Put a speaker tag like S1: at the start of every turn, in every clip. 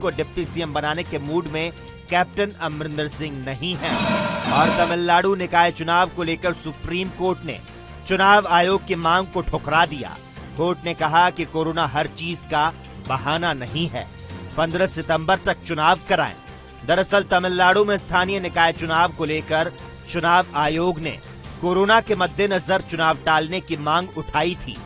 S1: को deputy CM बनाने के मूड में कैप्टन अमरिंदर सिंह नहीं है। और तमिलनाडु निकाय चुनाव को लेकर सुप्रीम कोर्ट ने चुनाव आयोग की मांग को ठुकरा दिया। कोर्ट ने कहा कि कोरोना हर चीज का बहाना नहीं है, 15 सितंबर तक चुनाव कराएं। दरअसल तमिलनाडु में स्थानीय निकाय चुनाव को लेकर चुनाव आयोग ने कोरोना के मद्देनजर चुनाव टालने की मांग उठाई थी।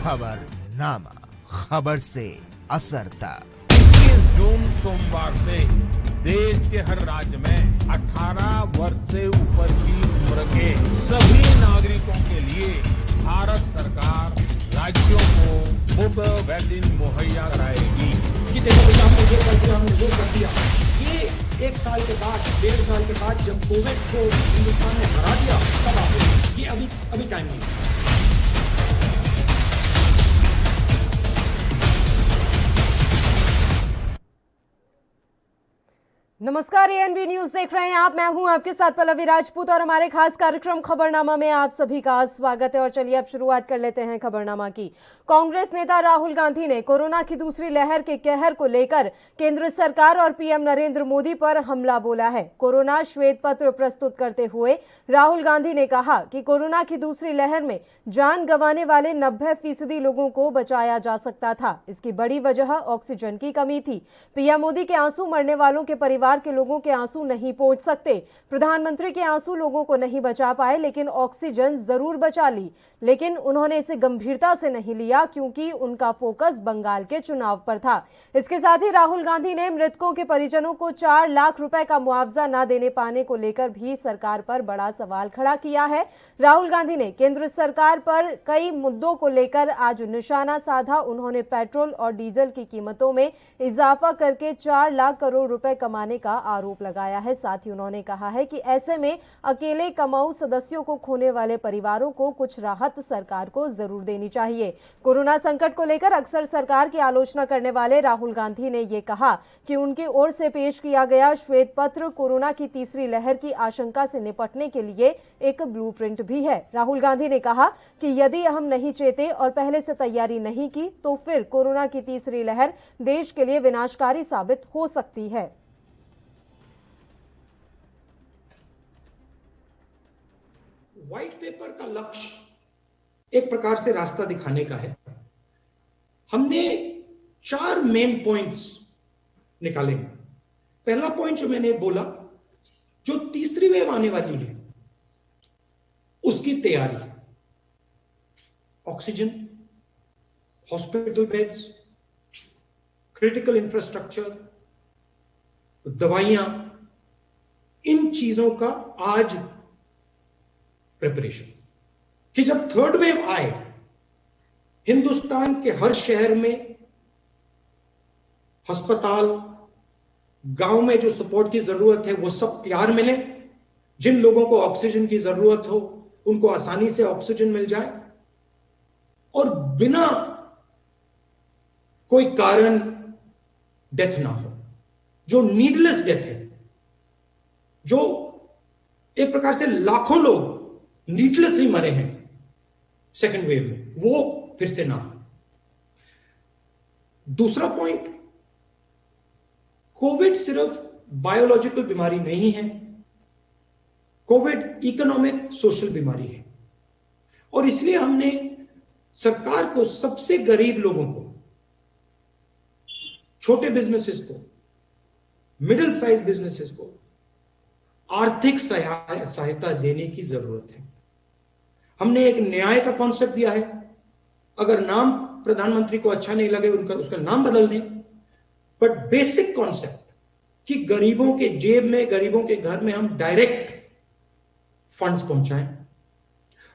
S1: खबरनामा, खबर से असर तक।
S2: 21 जून सोमवार से देश के हर राज्य में 18 वर्ष से ऊपर की उम्र के सभी नागरिकों के लिए भारत सरकार राज्यों को मुफ्त वैक्सीन मुहैया कराएगी।
S3: कि देखो बेटा, हमने ये कर दिया, हमने वो कर दिया। ये 1 साल के बाद, 1.5 साल के बाद जब कोविड को हिंदुस्तान ने हरा दिया, तब आप ये अभी टाइम नहीं है।
S4: नमस्कार, एएनबी न्यूज देख रहे हैं आप। मैं हूं आपके साथ पल्लवी राजपूत और हमारे खास कार्यक्रम खबरनामा में आप सभी का स्वागत है। और चलिए अब शुरुआत कर लेते हैं खबरनामा की। कांग्रेस नेता राहुल गांधी ने कोरोना की दूसरी लहर के कहर को लेकर केंद्र सरकार और पीएम नरेंद्र मोदी पर हमला बोला है। कोरोना श्वेत पत्र प्रस्तुत करते हुए राहुल गांधी ने कहा कि कोरोना की दूसरी लहर में जान गंवाने वाले 90% लोगों को बचाया जा सकता था। इसकी बड़ी वजह ऑक्सीजन की कमी थी। पीएम मोदी के आंसू मरने वालों के परिवार के लोगों के आंसू नहीं पहुंच सकते। प्रधानमंत्री के आंसू लोगों को नहीं बचा पाए, लेकिन ऑक्सीजन जरूर बचा ली। लेकिन उन्होंने इसे गंभीरता से नहीं लिया क्योंकि उनका फोकस बंगाल के चुनाव पर था। इसके साथ ही राहुल गांधी ने मृतकों के परिजनों को 4 लाख रुपए का मुआवजा न देने पाने को लेकर भी सरकार पर बड़ा सवाल खड़ा किया है। राहुल गांधी ने केंद्र सरकार पर कई मुद्दों को लेकर आज निशाना साधा। उन्होंने पेट्रोल और डीजल की कीमतों में इजाफा करके 4 लाख करोड़ रुपए कमाने का आरोप लगाया है। साथ ही उन्होंने कहा है कि ऐसे में अकेले कमाऊ सदस्यों को खोने वाले परिवारों को कुछ राहत सरकार को जरूर देनी चाहिए। कोरोना संकट को लेकर अक्सर सरकार की आलोचना करने वाले राहुल गांधी ने यह कहा कि उनकी ओर से पेश किया गया श्वेत पत्र कोरोना की तीसरी लहर की आशंका से निपटने के लिए एक ब्लूप्रिंट भी है। राहुल गांधी ने कहा कि यदि हम नहीं चेते और पहले से तैयारी नहीं की तो फिर कोरोना की तीसरी लहर देश के लिए विनाशकारी साबित हो सकती है।
S3: व्हाइट पेपर का लक्ष्य एक प्रकार से रास्ता दिखाने का है। हमने 4 मेन पॉइंट्स निकाले हैं। पहला पॉइंट जो मैंने बोला, जो तीसरी वेव आने वाली है उसकी तैयारी, oxygen, hospital beds, critical infrastructure, दवाइयां, इन चीजों का आज प्रिपरेशन कि जब थर्ड वेव आए हिंदुस्तान के हर शहर में अस्पताल, गांव में जो सपोर्ट की जरूरत है वो सब तैयार मिले। जिन लोगों को ऑक्सीजन की जरूरत हो उनको आसानी से ऑक्सीजन मिल जाए और बिना कोई कारण डेथ ना हो। जो नीडलेस डेथ है, जो एक प्रकार से लाखों लोग नीडलेसली मरे हैं सेकेंड वेव में, वो फिर से ना हो। दूसरा पॉइंट, कोविड सिर्फ बायोलॉजिकल बीमारी नहीं है, कोविड इकोनॉमिक सोशल बीमारी है। और इसलिए हमने सरकार को सबसे गरीब लोगों को, छोटे बिजनेसेस को, मिडिल साइज बिजनेसेस को आर्थिक सहायता देने की जरूरत है। हमने एक न्याय का कॉन्सेप्ट दिया है। अगर नाम प्रधानमंत्री को अच्छा नहीं लगे उसका नाम बदल दें, बट बेसिक कॉन्सेप्ट कि गरीबों के जेब में, गरीबों के घर में हम डायरेक्ट फंड्स पहुंचाएं।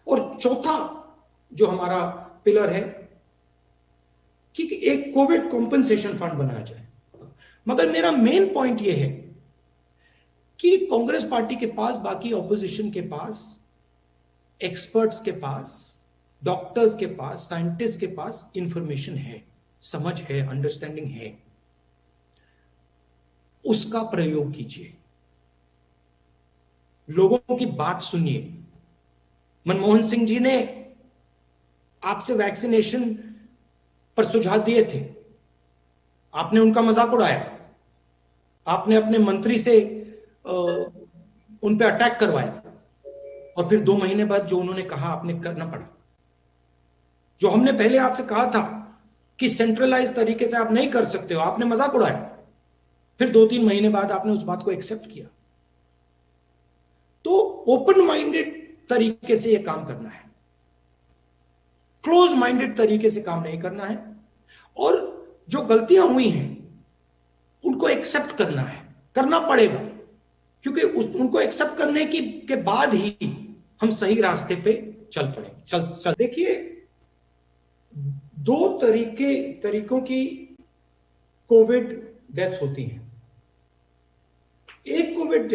S3: और चौथा जो हमारा पिलर है कि एक कोविड कॉम्पेंसेशन फंड बनाया जाए। मगर मेरा मेन पॉइंट यह है कि कांग्रेस पार्टी के पास, बाकी ऑपोजिशन के पास, एक्सपर्ट्स के पास, डॉक्टर्स के पास, साइंटिस्ट के पास इंफॉर्मेशन है, समझ है, अंडरस्टैंडिंग है, उसका प्रयोग कीजिए, लोगों की बात सुनिए। मनमोहन सिंह जी ने आपसे वैक्सीनेशन पर सुझाव दिए थे, आपने उनका मजाक उड़ाया, आपने अपने मंत्री से उन पे अटैक करवाया, और फिर 2 महीने बाद जो उन्होंने कहा आपने करना पड़ा। जो हमने पहले आपसे कहा था कि सेंट्रलाइज तरीके से आप नहीं कर सकते हो, आपने मजाक उड़ाया, फिर 2-3 महीने बाद आपने उस बात को एक्सेप्ट किया। तो ओपन माइंडेड तरीके से यह काम करना है, क्लोज माइंडेड तरीके से काम नहीं करना है, और जो गलतियां हुई हैं उनको एक्सेप्ट करना है, करना पड़ेगा, क्योंकि उनको एक्सेप्ट करने के बाद ही हम सही रास्ते पे चल पड़ेंगे। चल देखिए, 2 तरीकों की कोविड डेथ्स होती हैं। एक कोविड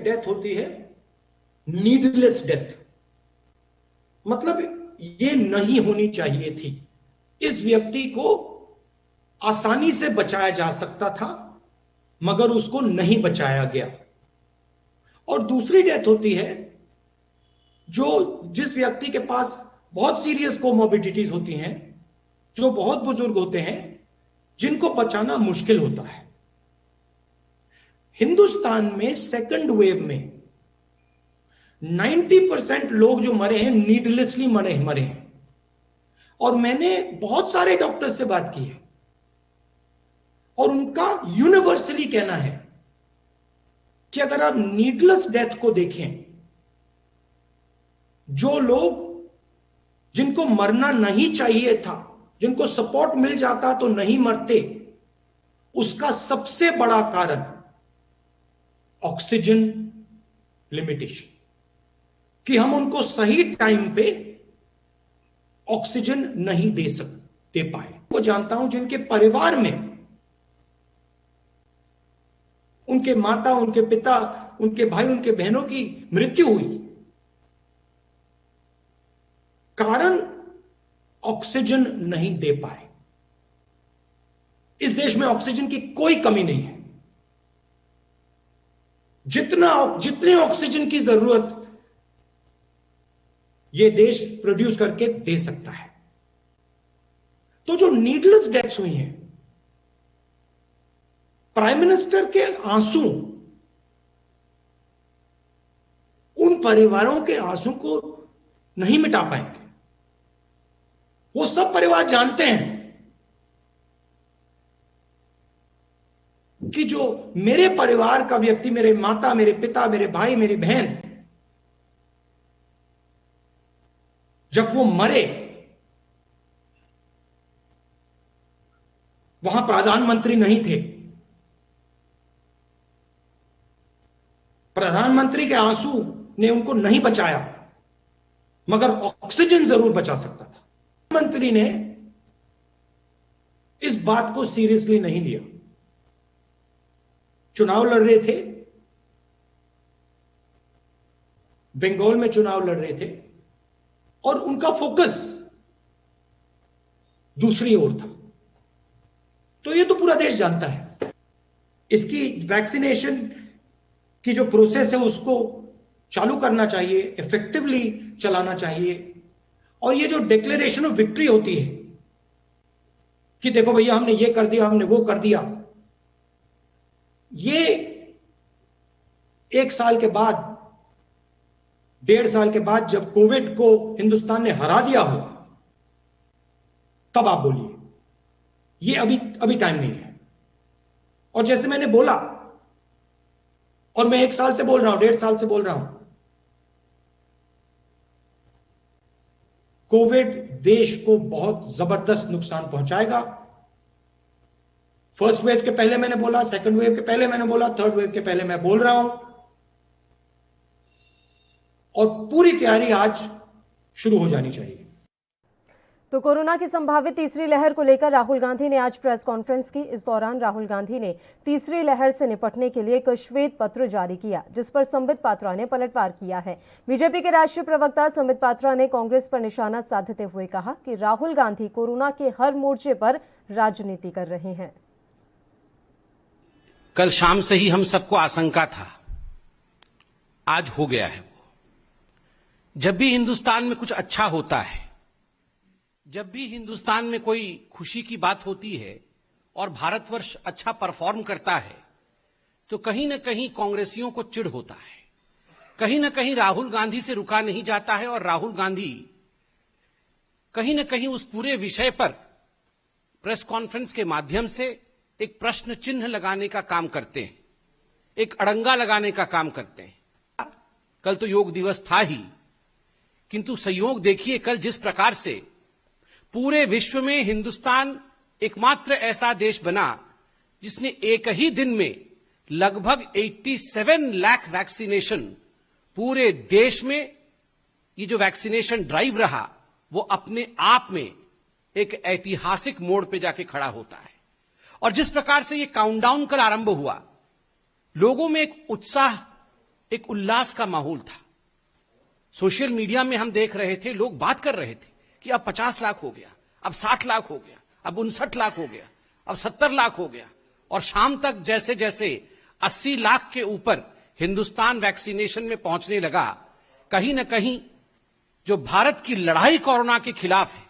S3: डेथ होती है नीडलेस डेथ, मतलब ये नहीं होनी चाहिए थी, इस व्यक्ति को आसानी से बचाया जा सकता था मगर उसको नहीं बचाया गया। और दूसरी डेथ होती है जिस व्यक्ति के पास बहुत सीरियस कोमोर्बिडिटीज होती हैं, जो बहुत बुजुर्ग होते हैं, जिनको बचाना मुश्किल होता है। हिंदुस्तान में सेकंड वेव में 90% लोग जो मरे हैं नीडलेसली मरे हैं। और मैंने बहुत सारे डॉक्टर्स से बात की है और उनका यूनिवर्सली कहना है कि अगर आप नीडलेस डेथ को देखें, जो लोग जिनको मरना नहीं चाहिए था, जिनको सपोर्ट मिल जाता तो नहीं मरते, उसका सबसे बड़ा कारण ऑक्सीजन लिमिटेशन, कि हम उनको सही टाइम पे ऑक्सीजन नहीं दे पाए। वो जानता हूं जिनके परिवार में उनके माता, उनके पिता, उनके भाई, उनके बहनों की मृत्यु हुई, कारण ऑक्सीजन नहीं दे पाए। इस देश में ऑक्सीजन की कोई कमी नहीं है, जितने ऑक्सीजन की जरूरत यह देश प्रोड्यूस करके दे सकता है। तो जो नीडलेस डेथ्स हुई हैं, प्राइम मिनिस्टर के आंसू उन परिवारों के आंसू को नहीं मिटा पाएंगे। वो सब परिवार जानते हैं कि जो मेरे परिवार का व्यक्ति, मेरे माता, मेरे पिता, मेरे भाई, मेरी बहन, जब वो मरे, वहां प्रधानमंत्री नहीं थे। प्रधानमंत्री के आंसू ने उनको नहीं बचाया, मगर ऑक्सीजन जरूर बचा सकता था। मंत्री ने इस बात को सीरियसली नहीं लिया। चुनाव लड़ रहे थे, बंगाल में चुनाव लड़ रहे थे, और उनका फोकस दूसरी ओर था। तो ये तो पूरा देश जानता है। इसकी वैक्सीनेशन की जो प्रोसेस है उसको चालू करना चाहिए, इफेक्टिवली चलाना चाहिए। और ये जो डिक्लेरेशन ऑफ विक्ट्री होती है कि देखो भैया हमने ये कर दिया, हमने वो कर दिया, ये 1 साल के बाद, 1.5 साल के बाद जब कोविड को हिंदुस्तान ने हरा दिया हो, तब आप बोलिए। ये अभी टाइम नहीं है। और जैसे मैंने बोला, और मैं 1 साल से बोल रहा हूं, 1.5 साल से बोल रहा हूं, कोविड देश को बहुत जबरदस्त नुकसान पहुंचाएगा। फर्स्ट वेव के पहले मैंने बोला, सेकंड वेव के पहले मैंने बोला, थर्ड वेव के पहले मैं बोल रहा हूं, और पूरी तैयारी आज शुरू हो जानी चाहिए।
S4: तो कोरोना की संभावित तीसरी लहर को लेकर राहुल गांधी ने आज प्रेस कॉन्फ्रेंस की। इस दौरान राहुल गांधी ने तीसरी लहर से निपटने के लिए एक श्वेत पत्र जारी किया, जिस पर संबित पात्रा ने पलटवार किया है। बीजेपी के राष्ट्रीय प्रवक्ता संबित पात्रा ने कांग्रेस पर निशाना साधते हुए कहा कि राहुल गांधी कोरोना के हर मोर्चे पर राजनीति कर रहे हैं।
S5: कल शाम से ही हम सबको आशंका था, आज हो गया है वो। जब भी हिंदुस्तान में कुछ अच्छा होता है, जब भी हिंदुस्तान में कोई खुशी की बात होती है और भारतवर्ष अच्छा परफॉर्म करता है, तो कहीं ना कहीं कांग्रेसियों को चिढ़ होता है। कहीं ना कहीं राहुल गांधी से रुका नहीं जाता है और राहुल गांधी कहीं ना कहीं उस पूरे विषय पर प्रेस कॉन्फ्रेंस के माध्यम से एक प्रश्न चिन्ह लगाने का काम करते हैं, एक अड़ंगा लगाने का काम करते हैं। कल तो योग दिवस था ही, किंतु संयोग देखिए कल जिस प्रकार से पूरे विश्व में हिंदुस्तान एकमात्र ऐसा देश बना जिसने एक ही दिन में लगभग 87 लाख वैक्सीनेशन, पूरे देश में ये जो वैक्सीनेशन ड्राइव रहा वो अपने आप में एक ऐतिहासिक मोड़ पे जाके खड़ा होता है। और जिस प्रकार से ये काउंटडाउन कल आरंभ हुआ, लोगों में एक उत्साह, एक उल्लास का माहौल था। सोशल मीडिया में हम देख रहे थे, लोग बात कर रहे थे कि अब 50 लाख हो गया, अब 60 लाख हो गया, अब 59 लाख हो गया, अब 70 लाख हो गया। और शाम तक जैसे जैसे 80 लाख के ऊपर हिंदुस्तान वैक्सीनेशन में पहुंचने लगा, कहीं ना कहीं जो भारत की लड़ाई कोरोना के खिलाफ है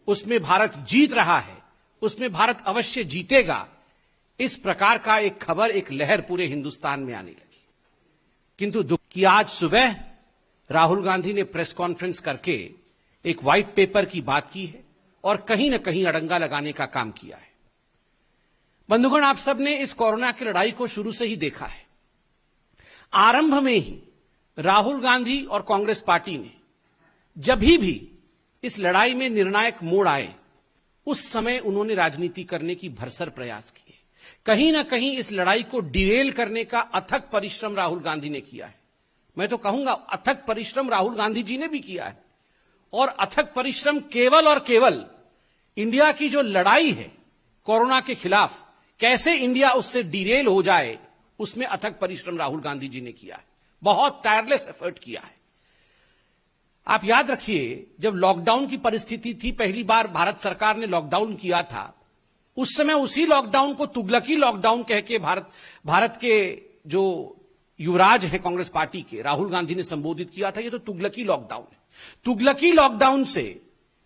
S5: उसमें भारत जीत रहा है, उसमें भारत अवश्य जीतेगा, इस प्रकार का एक खबर, एक लहर पूरे हिंदुस्तान में आने लगी। किंतु दुख की आज सुबह राहुल गांधी ने प्रेस कॉन्फ्रेंस करके एक व्हाइट पेपर की बात की है और कहीं ना कहीं अड़ंगा लगाने का काम किया है। बंधुगण, आप सबने इस कोरोना की लड़ाई को शुरू से ही देखा है। आरंभ में ही राहुल गांधी और कांग्रेस पार्टी ने जब भी इस लड़ाई में निर्णायक मोड़ आए, उस समय उन्होंने राजनीति करने की भरसर प्रयास किए। कहीं ना कहीं इस लड़ाई को डिरेल करने का अथक परिश्रम राहुल गांधी ने किया है। मैं तो कहूंगा अथक परिश्रम राहुल गांधी जी ने भी किया है। और अथक परिश्रम केवल और केवल इंडिया की जो लड़ाई है कोरोना के खिलाफ, कैसे इंडिया उससे डिरेल हो जाए, उसमें अथक परिश्रम राहुल गांधी जी ने किया है। बहुत टायरलेस एफर्ट किया है। आप याद रखिए, जब लॉकडाउन की परिस्थिति थी, पहली बार भारत सरकार ने लॉकडाउन किया था, उस समय उसी लॉकडाउन को तुगलकी लॉकडाउन कह के भारत के जो युवराज हैं कांग्रेस पार्टी के, राहुल गांधी ने संबोधित किया था, ये तो तुगलकी लॉकडाउन है। तुगलकी लॉकडाउन से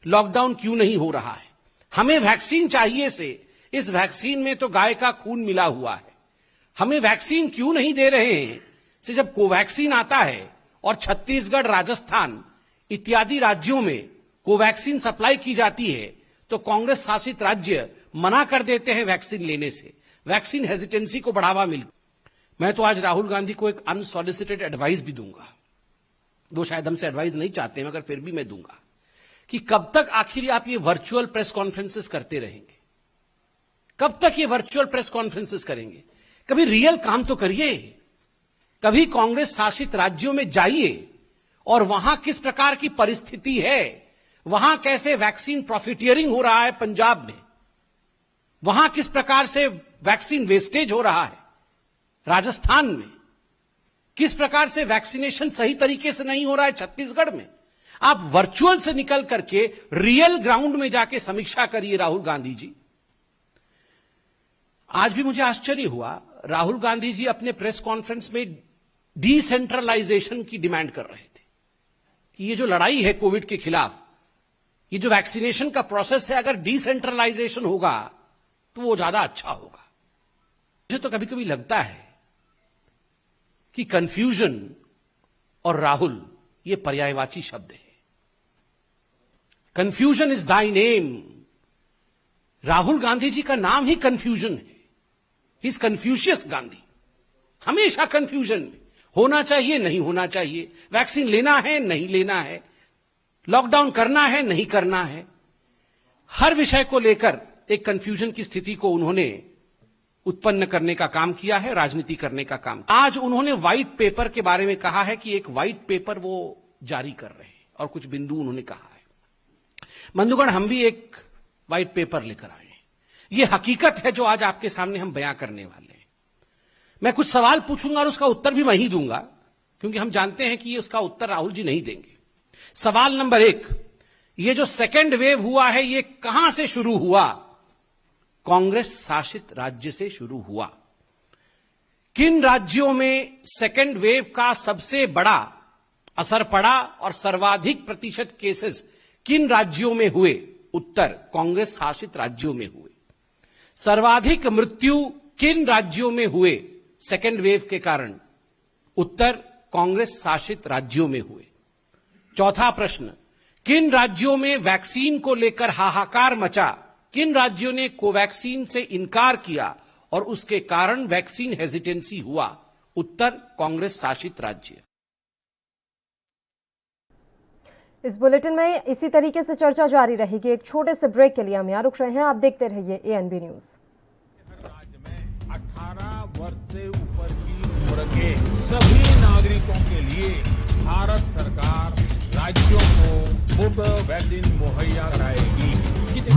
S5: लॉकडाउन क्यों नहीं हो रहा है? हमें वैक्सीन चाहिए से इस वैक्सीन में तो गाय का खून मिला हुआ है। हमें वैक्सीन क्यों नहीं दे रहे हैं से जब कोवैक्सीन आता है और छत्तीसगढ़, राजस्थान इत्यादि राज्यों में कोवैक्सीन सप्लाई की जाती है, तो कांग्रेस शासित राज्य मना कर देते हैं वैक्सीन लेने से। वैक्सीन हेजिटेंसी को बढ़ावा मिलता। मैं तो आज राहुल गांधी को एक अनसॉलिसिटेड एडवाइस भी दूंगा। वो शायद हमसे एडवाइस नहीं चाहते, मगर फिर भी मैं दूंगा कि कब तक आखिर आप ये वर्चुअल प्रेस कॉन्फ्रेंसेस करते रहेंगे? कब तक ये वर्चुअल प्रेस कॉन्फ्रेंसेस करेंगे? कभी रियल काम तो करिए। कभी कांग्रेस शासित राज्यों में जाइए और वहां किस प्रकार की परिस्थिति है, वहां कैसे वैक्सीन प्रॉफिटियरिंग हो रहा है पंजाब में, वहां किस प्रकार से वैक्सीन वेस्टेज हो रहा है राजस्थान में, किस प्रकार से वैक्सीनेशन सही तरीके से नहीं हो रहा है छत्तीसगढ़ में। आप वर्चुअल से निकल करके रियल ग्राउंड में जाके समीक्षा करिए राहुल गांधी जी। आज भी मुझे आश्चर्य हुआ, राहुल गांधी जी अपने प्रेस कॉन्फ्रेंस में डिसेंट्रलाइजेशन की डिमांड कर रहे थे कि ये जो लड़ाई है कोविड के खिलाफ, ये जो वैक्सीनेशन का प्रोसेस है, अगर डिसेंट्रलाइजेशन होगा तो वो ज्यादा अच्छा होगा। मुझे तो कभी कभी लगता है कि कंफ्यूजन और राहुल ये पर्यायवाची शब्द है। Confusion is thy name. Rahul Gandhi ji का नाम ही कंफ्यूजन है। He is Confucius Gandhi. हमेशा कंफ्यूजन में होना चाहिए, नहीं होना चाहिए, वैक्सीन लेना है, नहीं लेना है, लॉकडाउन करना है, नहीं करना है। हर विषय को लेकर एक कंफ्यूजन की स्थिति को उन्होंने उत्पन्न करने का काम किया है, राजनीति करने का काम। आज उन्होंने व्हाइट पेपर के बारे में कहा है कि एक व्हाइट पेपर वो जारी कर रहे हैं और कुछ बिंदु उन्होंने कहा है। बंधुगण, हम भी एक व्हाइट पेपर लेकर आए हैं। ये हकीकत है जो आज आपके सामने हम बयां करने वाले हैं। मैं कुछ सवाल पूछूंगा और उसका उत्तर भी मैं ही दूंगा, क्योंकि हम जानते हैं कि ये उसका उत्तर राहुल जी नहीं देंगे। सवाल नंबर 1, ये जो सेकेंड वेव हुआ है ये कहां से शुरू हुआ? कांग्रेस शासित राज्य से शुरू हुआ। किन राज्यों में सेकेंड वेव का सबसे बड़ा असर पड़ा और सर्वाधिक प्रतिशत केसेस किन राज्यों में हुए? उत्तर, कांग्रेस शासित राज्यों में हुए। सर्वाधिक मृत्यु किन राज्यों में हुए सेकेंड वेव के कारण? उत्तर, कांग्रेस शासित राज्यों में हुए। चौथा प्रश्न, किन राज्यों में वैक्सीन को लेकर हाहाकार मचा? किन राज्यों ने कोवैक्सीन से इनकार किया और उसके कारण वैक्सीन हेजिटेंसी हुआ? उत्तर, कांग्रेस शासित राज्य।
S4: इस बुलेटिन में इसी तरीके से चर्चा जारी रहेगी। एक छोटे से ब्रेक के लिए हम यहाँ रुक रहे हैं। आप देखते रहिए एएनबी न्यूज।
S2: राज्य में 18 वर्ष से ऊपर की उम्र के सभी नागरिकों के लिए भारत सरकार राज्यों को मुफ्त वैक्सीन मुहैया कराएगी।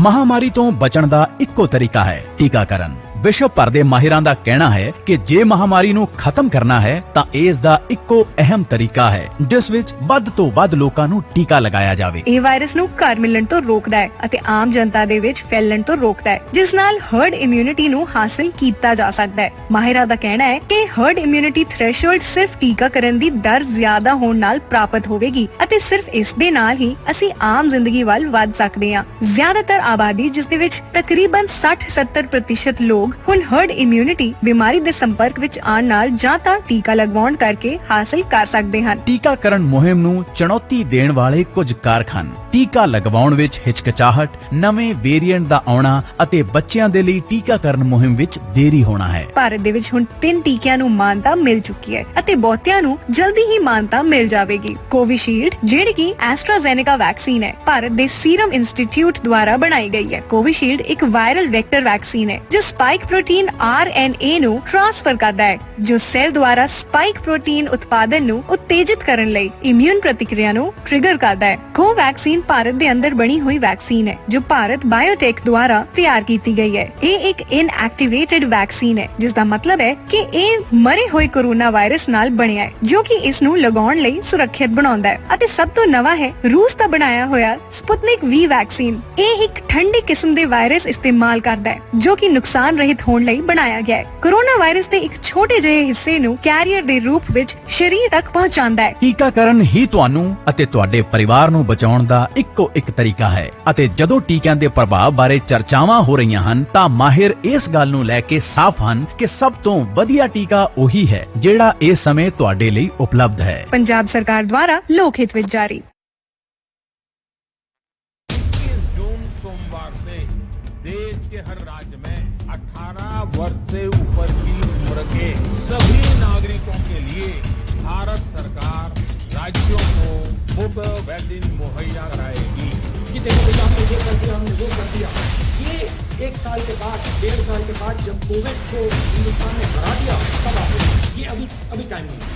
S6: महामारी तो बचण दा इक्को तरीका है, टीकाकरण। विश्व भर ਦੇ ਮਾਹਿਰਾਂ ਦਾ ਕਹਿਣਾ ਹੈ ਕਿ ਜੇ ਮਹਾਮਾਰੀ ਨੂੰ ਖਤਮ ਕਰਨਾ ਹੈ ਤਾਂ ਇਸ ਦਾ ਇੱਕੋ ਅਹਿਮ ਤਰੀਕਾ ਹੈ ਜਿਸ ਵਿੱਚ ਵੱਧ ਤੋਂ ਵੱਧ ਲੋਕਾਂ ਨੂੰ ਟੀਕਾ ਲਗਾਇਆ ਜਾਵੇ।
S7: ਇਹ ਵਾਇਰਸ ਨੂੰ ਘਰ ਮਿਲਣ ਤੋਂ ਰੋਕਦਾ ਹੈ ਅਤੇ ਆਮ ਜਨਤਾ ਦੇ ਵਿੱਚ ਫੈਲਣ ਤੋਂ ਰੋਕਦਾ ਹੈ, ਜਿਸ ਨਾਲ ਹਰਡ ਇਮਿਊਨਿਟੀ ਨੂੰ ਹਾਸਲ ਕੀਤਾ ਜਾ ਸਕਦਾ ਹੈ। ਮਾਹਿਰਾਂ ਦਾ ਕਹਿਣਾ ਹੈ ਕਿ ਹਰਡ ਇਮਿਊਨਿਟੀ ਥ੍ਰੈਸ਼ੋਲਡ ਸਿਰਫ ਟੀਕਾਕਰਨ ਦੀ ਦਰ ਜ਼ਿਆਦਾ ਹੋਣ ਨਾਲ ਪ੍ਰਾਪਤ ਹੋਵੇਗੀ ਅਤੇ ਸਿਰਫ ਇਸ ਦੇ ਨਾਲ ਹੀ ਅਸੀਂ ਆਮ ਜ਼ਿੰਦਗੀ ਵੱਲ ਵੱਧ ਸਕਦੇ ਹਾਂ। ਜ਼ਿਆਦਾਤਰ ਆਬਾਦੀ, ਜਿਸ ਦੇ ਵਿੱਚ ਤਕਰੀਬਨ 60-70% ਲੋਕ ਹੁਣ ਹਰਡ ਇਮਿਊਨਿਟੀ ਬਿਮਾਰੀ ਦੇ ਸੰਪਰਕ ਵਿੱਚ ਆਉਣ ਨਾਲ ਜਾਂ ਤਾਂ ਟੀਕਾ ਲਗਵਾਉਣ ਕਰਕੇ ਹਾਸਲ ਕਰ ਸਕਦੇ ਹਨ।
S6: ਟੀਕਾਕਰਨ ਮੁਹਿੰਮ ਨੂੰ ਚੁਣੌਤੀ ਦੇਣ ਵਾਲੇ ਕੁਝ ਕਾਰਕ ਹਨ। ਟੀਕਾ ਲਗਵਾਉਣ ਵਿੱਚ ਹਿਚਕਚਾਹਟ, ਨਵੇਂ ਵੇਰੀਐਂਟ ਦਾ ਆਉਣਾ ਅਤੇ ਬੱਚਿਆਂ ਦੇ ਲਈ ਟੀਕਾਕਰਨ ਮੁਹਿੰਮ ਵਿੱਚ ਦੇਰੀ ਹੋਣਾ ਹੈ।
S7: ਭਾਰਤ ਦੇ ਵਿੱਚ ਹੁਣ 3 ਟੀਕਿਆਂ ਨੂੰ ਮਾਨਤਾ ਮਿਲ ਚੁੱਕੀ ਹੈ ਅਤੇ ਬਹੁਤਿਆਂ ਨੂੰ ਜਲਦੀ ਹੀ ਮਾਨਤਾ ਮਿਲ ਜਾਵੇਗੀ। ਕੋਵਿਸ਼ੀਲਡ, ਜਿਹੜੀ ਕਿ ਐਸਟਰਾਜ਼ੈਨੇਕਾ ਵੈਕਸੀਨ ਹੈ, ਭਾਰਤ ਦੇ ਸੀਰਮ ਇੰਸਟੀਚਿਊਟ ਦੁਆਰਾ ਬਣਾਈ ਗਈ ਹੈ। ਕੋਵਿਸ਼ੀਲਡ ਇੱਕ ਵਾਇਰਲ ਵੈਕਟਰ ਵੈਕਸੀਨ ਹੈ ਜੋ ਸਪਾइक प्रोटीन RNA ਨੂੰ ਟ੍ਰਾਂਸਫਰ ਕਰਦਾ ਹੈ, ਜੋ ਸੈੱਲ ਦੁਆਰਾ ਸਪਾइक ਪ੍ਰੋਟੀਨ ਉਤਪਾਦਨ ਨੂੰ ਉਤੇਜਿਤ ਕਰਨ ਲਈ ਇਮਿਊਨ ਪ੍ਰਤੀਕਿਰਿਆ ਨੂੰ ਟ੍ਰਿਗਰ ਕਰਦਾ ਹੈ। ਕੋਵੈਕਸੀਨ ਭਾਰਤ ਦੇ ਅੰਦਰ ਬਣੀ ਹੋਈ ਵੈਕਸੀਨ ਹੈ ਜੋ ਭਾਰਤ ਬਾਇਓਟੈਕ ਦੁਆਰਾ ਤਿਆਰ ਕੀਤੀ ਗਈ ਹੈ। ਇਹ ਇੱਕ ਇਨਐਕਟੀਵੇਟਡ ਵੈਕਸੀਨ ਹੈ, ਜਿਸ ਦਾ ਮਤਲਬ ਹੈ ਕਿ ਇਹ ਮਰੇ ਹੋਏ ਕੋਰੋਨਾ ਵਾਇਰਸ ਨਾਲ ਬਣਿਆ ਹੈ, ਜੋ ਕਿ ਇਸ ਨੂੰ ਲਗਾਉਣ ਲਈ ਸੁਰੱਖਿਅਤ ਬਣਾਉਂਦਾ ਹੈ। ਅਤੇ ਸਭ ਤੋਂ ਨਵਾਂ ਹੈ ਰੂਸ ਦਾ ਬਣਾਇਆ ਹੋਇਆ ਸਪੁਤਨਿਕ V ਵੈਕਸੀਨ। ਇਹ ਇੱਕ ਠੰਡੀ ਕਿਸਮ ਦੇ ਵਾਇਰਸ ਇਸਤੇਮਾਲ ਕਰਦਾ ਹੈ ਜੋ ਕਿ ਨੁਕਸਾਨ ਰਹਿਤ ਹੋਣ ਲਈ ਬਣਾਇਆ ਗਿਆ ਹੈ। ਕੋਰੋਨਾ ਵਾਇਰਸ ਦੇ ਇੱਕ ਛੋਟੇ ਜਿਹੇ ਹਿੱਸੇ ਨੂੰ ਕੈਰੀਅਰ ਦੇ ਰੂਪ ਵਿੱਚ ਸਰੀਰ ਤੱਕ ਪਹੁੰਚਾਉਂਦਾ ਹੈ।
S6: ਟੀਕਾਕਰਨ ਹੀ ਤੁਹਾਨੂੰ ਅਤੇ ਤੁਹਾਡੇ ਪਰਿਵਾਰ ਨੂੰ ਬਚਾਉਣ ਦਾ ਇੱਕੋ ਇੱਕ ਤਰੀਕਾ ਹੈ ਅਤੇ ਜਦੋਂ ਟੀਕਿਆਂ ਦੇ ਪ੍ਰਭਾਵ ਬਾਰੇ ਚਰਚਾਵਾਂ ਹੋ ਰਹੀਆਂ ਹਨ ਤਾਂ ਮਾਹਿਰ ਇਸ ਗੱਲ ਨੂੰ ਲੈ ਕੇ ਸਾਫ਼ ਹਨ ਕਿ ਸਭ ਤੋਂ ਵਧੀਆ ਟੀਕਾ ਉਹੀ ਹੈ ਜਿਹੜਾ ਇਸ ਸਮੇਂ ਤੁਹਾਡੇ ਲਈ ਉਪਲਬਧ ਹੈ।
S7: ਪੰਜਾਬ ਸਰਕਾਰ ਦੁਆਰਾ ਲੋਕ ਹਿੱਤ ਵਿੱਚ ਜਾਰੀ।
S2: 21 जून सोमवार से देश के हर राज्य में 18 वर्ष से ऊपर की उम्र के सभी नागरिकों के लिए भारत सरकार राज्यों को मुफ्त वैक्सीन मुहैया कराएगी।
S3: कि देखो बेटा, हमने ये कर दिया, हमने वो कर दिया। ये 1 साल के बाद, 1.5 साल के बाद जब कोविड को हिंदुस्तान ने हरा दिया तब आप ये अभी टाइम नहीं।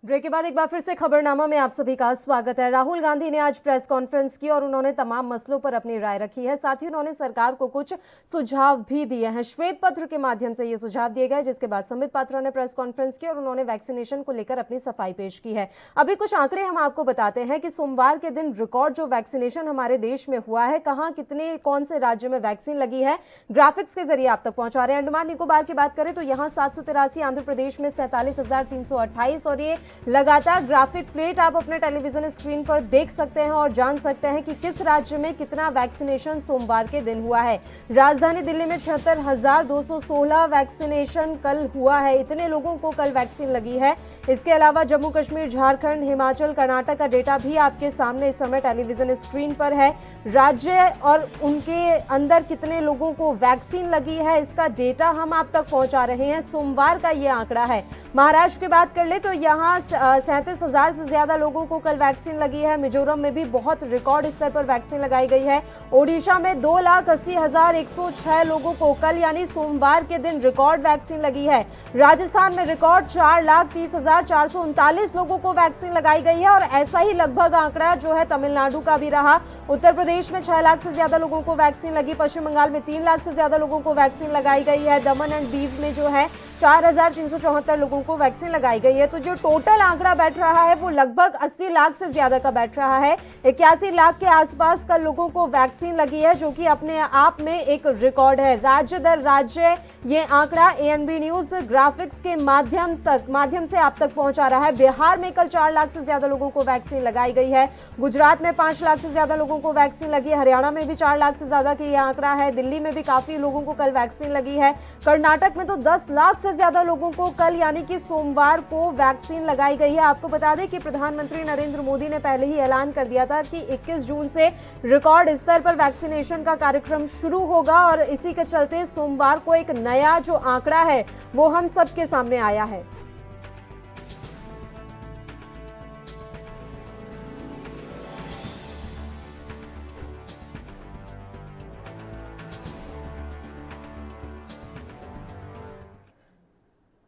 S4: ब्रेक के बाद एक बार फिर से खबरनामा में आप सभी का स्वागत है। राहुल गांधी ने आज प्रेस कॉन्फ्रेंस की और उन्होंने तमाम मसलों पर अपनी राय रखी है। साथ ही उन्होंने सरकार को कुछ सुझाव भी दिए हैं। श्वेत पत्र के माध्यम से ये सुझाव दिए गए, जिसके बाद संबित पात्रा ने प्रेस कॉन्फ्रेंस की और उन्होंने वैक्सीनेशन को लेकर अपनी सफाई पेश की है। अभी कुछ आंकड़े हम आपको बताते हैं कि सोमवार के दिन रिकॉर्ड जो वैक्सीनेशन हमारे देश में हुआ है, कहां कितने कौन से राज्य में वैक्सीन लगी है, ग्राफिक्स के जरिए आप तक पहुंचा रहे हैं। अंडमान निकोबार की बात करें तो यहां 783, आंध्र प्रदेश में 47,328 और ये लगातार ग्राफिक प्लेट आप अपने टेलीविजन स्क्रीन पर देख सकते हैं और जान सकते हैं कि किस राज्य में कितना वैक्सीनेशन सोमवार के दिन हुआ है। राजधानी दिल्ली में 76,216 वैक्सीनेशन कल हुआ है। इतने लोगों को कल वैक्सीन लगी है। इसके अलावा जम्मू कश्मीर, झारखंड, हिमाचल, कर्नाटक का डेटा भी आपके सामने इस समय टेलीविजन स्क्रीन पर है। राज्य और उनके अंदर कितने लोगों को वैक्सीन लगी है, इसका डेटा हम आप तक पहुंचा रहे हैं। सोमवार का ये आंकड़ा है। महाराष्ट्र की बात कर ले तो यहाँ 37,000 से ज्यादा लोगों को कल वैक्सीन लगी है। मिजोरम में भी बहुत रिकॉर्ड स्तर पर वैक्सीन लगाई गई है। ओडिशा में 2,80,106 लोगों को कल यानी सोमवार के दिन रिकॉर्ड वैक्सीन लगी है। राजस्थान में रिकॉर्ड 4,30,439 लोगों को वैक्सीन लगाई गई है और ऐसा ही लगभग आंकड़ा जो है तमिलनाडु का भी रहा। उत्तर प्रदेश में 6 लाख से ज्यादा लोगों को वैक्सीन लगी। पश्चिम बंगाल में 3 लाख से ज्यादा लोगों को वैक्सीन लगाई गई है। दमन एंड दीव में जो है 4,374 लोगों को वैक्सीन लगाई गई है। तो जो टोटल आंकड़ा बैठ रहा है वो लगभग 80 लाख से ज्यादा का बैठ रहा है। 81 लाख के आसपास कल लोगों को वैक्सीन लगी है, जो कि अपने आप में एक रिकॉर्ड है। राज्य दर राज्य ये आंकड़ा एएनबी न्यूज ग्राफिक्स के माध्यम से आप तक पहुंचा रहा है। बिहार में कल 4 लाख से ज्यादा लोगों को वैक्सीन लगाई गई है। गुजरात में 5 लाख से ज्यादा लोगों को वैक्सीन लगी है। हरियाणा में भी 4 लाख से ज्यादा की यह आंकड़ा है। दिल्ली में भी काफी लोगों को कल वैक्सीन लगी है। कर्नाटक में तो 10 लाख से ज्यादा लोगों को कल यानी कि सोमवार को वैक्सीन लगाई गई है। आपको बता दें कि प्रधानमंत्री नरेंद्र मोदी ने पहले ही ऐलान कर दिया था कि 21 जून से रिकॉर्ड स्तर पर वैक्सीनेशन का कार्यक्रम शुरू होगा और इसी के चलते सोमवार को एक नया जो आंकड़ा है वो हम सबके सामने आया है।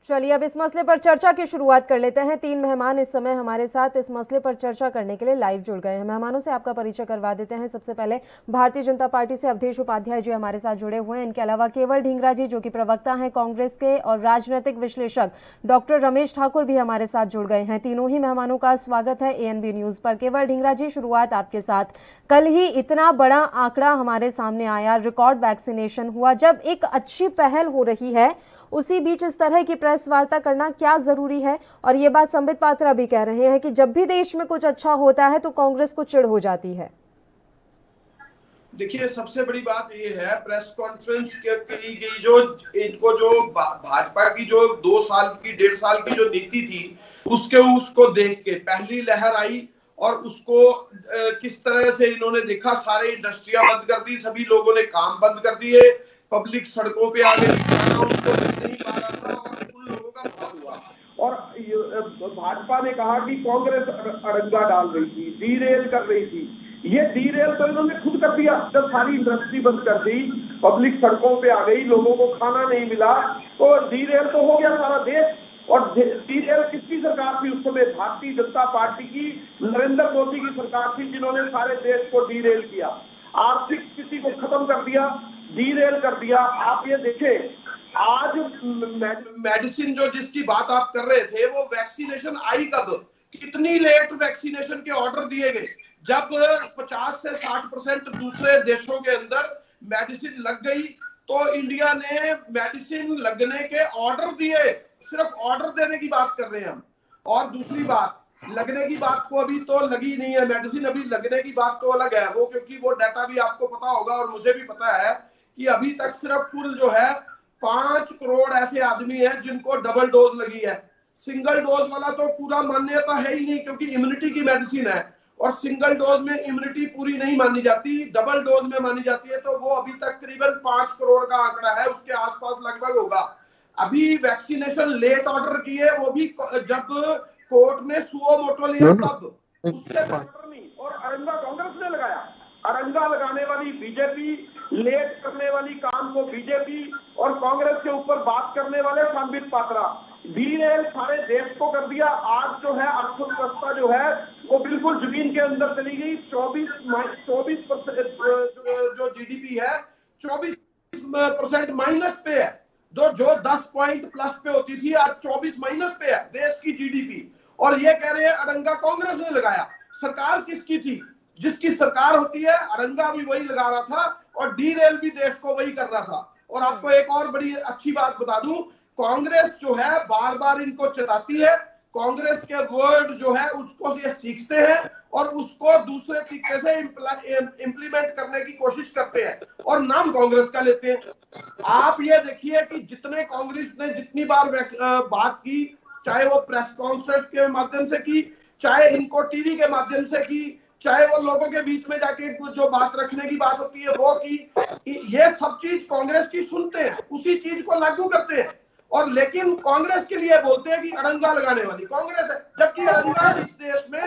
S4: चलिए अब इस मसले पर चर्चा की शुरुआत कर लेते हैं। 3 मेहमान इस समय हमारे साथ इस मसले पर चर्चा करने के लिए लाइव जुड़ गए हैं। मेहमानों से आपका परिचय करवा देते हैं। सबसे पहले भारतीय जनता पार्टी से अवधेश उपाध्याय जी हमारे साथ जुड़े हुए हैं। इनके अलावा केवल ढींगरा जी जो कि प्रवक्ता हैं कांग्रेस के और राजनीतिक विश्लेषक डॉक्टर रमेश ठाकुर भी हमारे साथ जुड़ गए हैं। तीनों ही मेहमानों का स्वागत है एएनबी न्यूज पर। केवल ढींगरा जी, शुरुआत आपके साथ। कल ही इतना बड़ा आंकड़ा हमारे सामने आया, रिकॉर्ड वैक्सीनेशन हुआ। जब एक अच्छी पहल हो रही है उसी बीच इस तरह की प्रेस वार्ता करना क्या जरूरी है? और ये बात संबित पात्रा भी कह रहे हैं कि जब भी देश में कुछ अच्छा होता है तो कांग्रेस को चिढ़ हो जाती है।
S8: देखिए, सबसे बड़ी बात ये है, प्रेस कॉन्फ्रेंस की गई जो इनको जो भाजपा की जो 2 साल की 1.5 साल की जो नीति थी उसको देख के पहली लहर आई और उसको किस तरह से इन्होंने देखा, सारे इंडस्ट्रियां बंद कर दी, सभी लोगों ने काम बंद कर दिए, पब्लिक सड़कों पे आ गई, उनको नहीं पा रहा था और उन लोगों का बहुत हुआ। और भाजपा ने कहा कि कांग्रेस अड़ंगा डाल रही थी, डीरेल कर रही थी। ये डीरेल तो इन्होंने खुद कर दिया। जब सारी इंडस्ट्री बंद कर दी, पब्लिक सड़कों पे आ गई, लोगों को खाना नहीं मिला, तो डीरेल तो हो गया सारा देश। और डीरेल किसकी सरकार थी उस समय? भारतीय जनता पार्टी की, नरेंद्र मोदी की सरकार थी, जिन्होंने सारे देश को डीरेल किया, आर्थिक स्थिति को खत्म कर दिया, डीरेल कर दिया। आप ये देखें, आज मेडिसिन जो जिसकी बात आप कर रहे थे, वो वैक्सीनेशन आई कब? कितनी लेट वैक्सीनेशन के ऑर्डर दिए गए, जब 50 से 60% दूसरे देशों के अंदर मेडिसिन लग गई तो इंडिया ने मेडिसिन लगने के ऑर्डर दिए। सिर्फ ऑर्डर देने की बात कर रहे हैं हम। और दूसरी बात, लगने की बात को अभी तो लगी नहीं है मेडिसिन, अभी लगने की बात तो अलग है वो, क्योंकि वो डाटा भी आपको पता होगा और मुझे भी पता है कि अभी तक सिर्फ कुल जो है 5 करोड़ ऐसे आदमी हैं जिनको डबल डोज लगी है। सिंगल डोज वाला तो पूरा मान्यता है ही नहीं, क्योंकि इम्यूनिटी की मेडिसिन है और सिंगल डोज में इम्यूनिटी पूरी नहीं मानी जाती, डबल डोज में मानी जाती है। तो वो अभी तक करीबन 5 करोड़ का आंकड़ा है, उसके आसपास लगभग होगा। अभी वैक्सीनेशन लेट ऑर्डर की है, वो भी जब कोर्ट ने सुओ मोटो लिया तब, उससे ऑर्डर नहीं। और अरंगा कांग्रेस ने लगाया, अरंगा लगाने वाली बीजेपी, लेट करने वाली काम को बीजेपी और कांग्रेस के ऊपर बात करने वाले संबित पात्रा। डीरेल सारे देश को कर दिया। आज जो है अर्थव्यवस्था जो है वो बिल्कुल जमीन के अंदर चली गई। 24% जो जीडीपी है 24% माइनस पे है। जो 10 पॉइंट प्लस पे होती थी आज 24 माइनस पे है देश की जीडीपी। और ये कह रहे हैं अड़ंगा कांग्रेस ने लगाया। सरकार किसकी थी? जिसकी सरकार होती है, अड़ंगा भी वही लगा रहा था और डीरेल भी देश को वही कर रहा था। और आपको एक और बड़ी अच्छी बात बता दूं, कांग्रेस जो है बार बार इनको चलाती है, कांग्रेस के वर्ड जो है उसको ये सीखते हैं और उसको दूसरे तरीके से इम्प्लीमेंट करने की कोशिश करते हैं और नाम कांग्रेस का लेते हैं। आप ये देखिए कि जितने कांग्रेस ने जितनी बार बात की, चाहे वो प्रेस कॉन्फ्रेंस के माध्यम से की, चाहे इनको टीवी के माध्यम से की, चाहे वो लोगों के बीच में जाके जो बात रखने की बात होती है वो की, ये सब चीज कांग्रेस की सुनते हैं, उसी चीज को लागू करते हैं और लेकिन कांग्रेस के लिए बोलते हैं कि अड़ंगा लगाने वाली कांग्रेस है, जबकि अड़ंगा इस देश में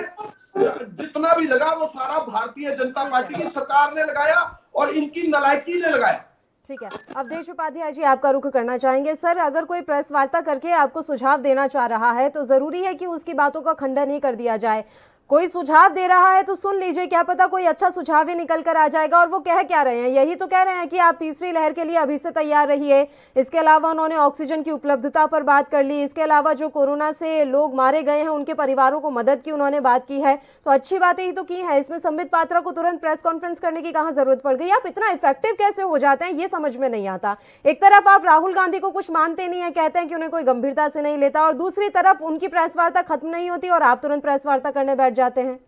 S8: जितना भी लगा वो सारा भारतीय जनता पार्टी की सरकार ने लगाया और इनकी नालायकी ने लगाया।
S4: ठीक है, अवधेश उपाध्याय जी आपका रुख करना चाहेंगे। सर, अगर कोई प्रेस वार्ता करके आपको सुझाव देना चाह रहा है तो जरूरी है कि उसकी बातों का खंडन ही कर दिया जाए। कोई सुझाव दे रहा है तो सुन लीजिए, क्या पता कोई अच्छा सुझाव ही निकल कर आ जाएगा। और वो कह क्या रहे हैं, यही तो कह रहे हैं कि आप तीसरी लहर के लिए अभी से तैयार रहिए। इसके अलावा उन्होंने ऑक्सीजन की उपलब्धता पर बात कर ली। इसके अलावा जो कोरोना से लोग मारे गए हैं उनके परिवारों को मदद की उन्होंने बात की है। तो अच्छी बातें ही तो की है। इसमें संबित पात्रा को तुरंत प्रेस कॉन्फ्रेंस करने की कहां जरूरत पड़ गई? आप इतना इफेक्टिव कैसे हो जाते हैं, ये समझ में नहीं आता। एक तरफ आप राहुल गांधी को कुछ मानते नहीं है, कहते हैं कि उन्हें कोई गंभीरता से नहीं लेता, और दूसरी तरफ उनकी प्रेस वार्ता खत्म नहीं होती और आप तुरंत प्रेस वार्ता करने बैठ जाते हैं।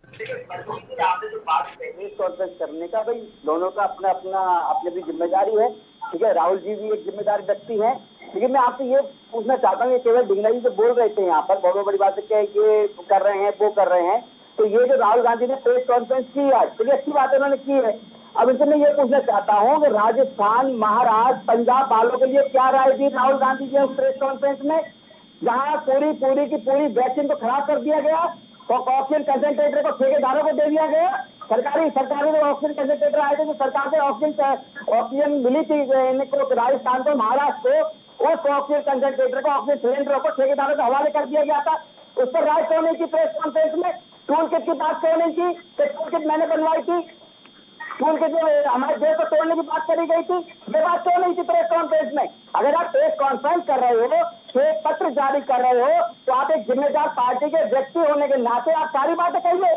S9: आपने जो बात प्रेस कॉन्फ्रेंस करने का, भाई दोनों का अपना अपना अपनी भी जिम्मेदारी है, ठीक है। राहुल जी भी एक जिम्मेदार व्यक्ति है, लेकिन मैं आपसे ये पूछना चाहता हूँ, ये केवल डिंगला जी जो बोल रहे थे यहाँ पर बहुत बड़ी बात है कि ये कर रहे हैं वो कर रहे हैं, तो ये जो राहुल गांधी ने प्रेस कॉन्फ्रेंस की आज, चलिए अच्छी बात है उन्होंने की है। अब इनसे मैं ये पूछना चाहता हूँ कि राजस्थान, महाराष्ट्र, पंजाब वालों के लिए क्या राय दी राहुल गांधी जी उस प्रेस कॉन्फ्रेंस में, जहाँ पूरी की पूरी वैक्सीन को खराब कर दिया गया, तो ऑक्सीजन कंसंट्रेटर को ठेकेदारों को दे दिया गया। सरकारी जो ऑक्सीजन कंसंट्रेटर आए थे, जो सरकार से ऑक्सीजन मिली थी इनको, राजस्थान को, महाराष्ट्र को, उस ऑक्सीजन कंसंट्रेटर को, ऑक्सीजन सिलेंडरों को ठेकेदारों के हवाले कर दिया गया था। उस पर राय क्यों नहीं की प्रेस कॉन्फ्रेंस में? टूल किट की बात क्यों नहीं की? टूल किट मैंने बनवाई थी, टूल किट जो हमारे देश को तोड़ने की बात करी गई थी, ये बात क्यों नहीं थी प्रेस कॉन्फ्रेंस में? अगर आप प्रेस कॉन्फ्रेंस कर रहे हो, श्वेत पत्र जारी कर रहे हो, तो आप एक जिम्मेदार पार्टी के व्यक्ति होने के नाते आप सारी बातें कहिए।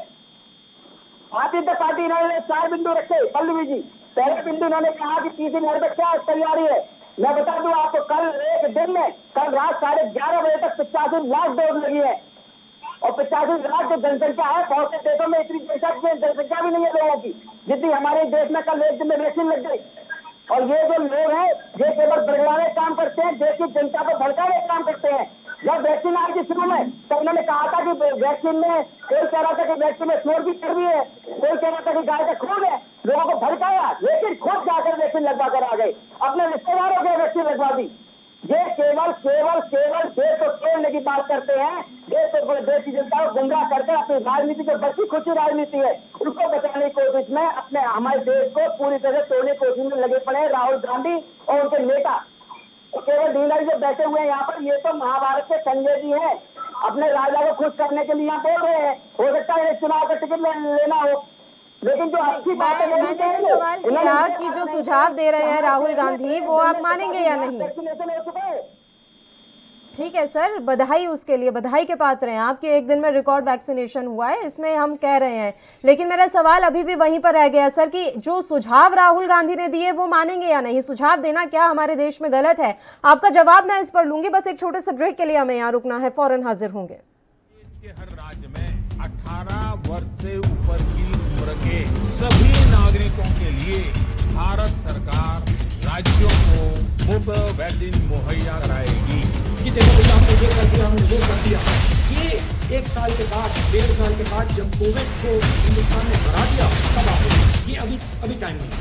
S9: भारतीय जनता पार्टी इन्होंने 4 बिंदु रखे। पल्लवी जी, पहले बिंदु इन्होंने कहा कि तीसरी लहर में क्या तैयारी है। मैं बता दूं आपको, कल एक दिन में, कल रात 11:30 बजे तक 85 लाख डोज लगी है, और 85 लाख जो जनसंख्या है, बहुत से देशों में इतनी जनसंख्या भी नहीं है लोगों की जितनी हमारे देश में कल एक दिन में वैक्सीन लग गई। और ये जो लोग हैं, ये केवल बड़गड़ाने काम करते हैं, देश की जनता को भड़काने काम करते हैं। जब वैक्सीन आई थी शुरू में, तो उन्होंने कहा था कि वैक्सीन में, कोई कह रहा था कि वैक्सीन में शोर की चर्बी है, कोई कह रहा था कि गाय का खून है, लोगों को भड़काया, लेकिन खुद जाकर वैक्सीन लगवा कर आ गए, अपने रिश्तेदारों को वैक्सीन लगवा दी। ये केवल देश को तोड़ने की बात करते हैं, देश की जनता को गुमराह करके अपनी राजनीति जो बची खुची राजनीति है उसको बचाने की कोशिश में अपने हमारे देश को पूरी तरह तोड़ने की कोशिश में लगे पड़े राहुल गांधी और उनके नेता। तो केवल डीलर जो बैठे हुए हैं यहाँ पर, ये तो महाभारत के संजय जी हैं, अपने राजा को खुश करने के लिए यहाँ बोल रहे हैं। हो सकता है चुनाव का टिकट लेना हो, लेकिन जो अच्छी बात है,
S4: मैंने जो सवाल किया कि जो सुझाव दे रहे हैं राहुल गांधी, वो आप मानेंगे या नहीं? ठीक है सर, बधाई उसके लिए, बधाई के पात्र हैं आपके, एक दिन में रिकॉर्ड वैक्सीनेशन हुआ है, इसमें हम कह रहे हैं। लेकिन मेरा सवाल अभी भी वहीं पर रह गया सर कि जो सुझाव राहुल गांधी ने दिए वो मानेंगे या नहीं? सुझाव देना क्या हमारे देश में गलत है? आपका जवाब मैं इस पर लूंगी, बस एक छोटे से ब्रेक के लिए हमें यहाँ रुकना है, फौरन हाजिर होंगे।
S2: देश के हर राज्य में 18 वर्ष से ऊपर की उम्र के सभी नागरिकों के लिए भारत सरकार राज्यों को मुफ्त वैक्सीन मुहैया कराएगी।
S3: कि देखो भैया, हमने ये कर दिया, हमने वो कर दिया। ये 1 साल के बाद, 1.5 साल के बाद जब कोविड को हिंदुस्तान ने हरा दिया, तब आप ये अभी टाइम नहीं।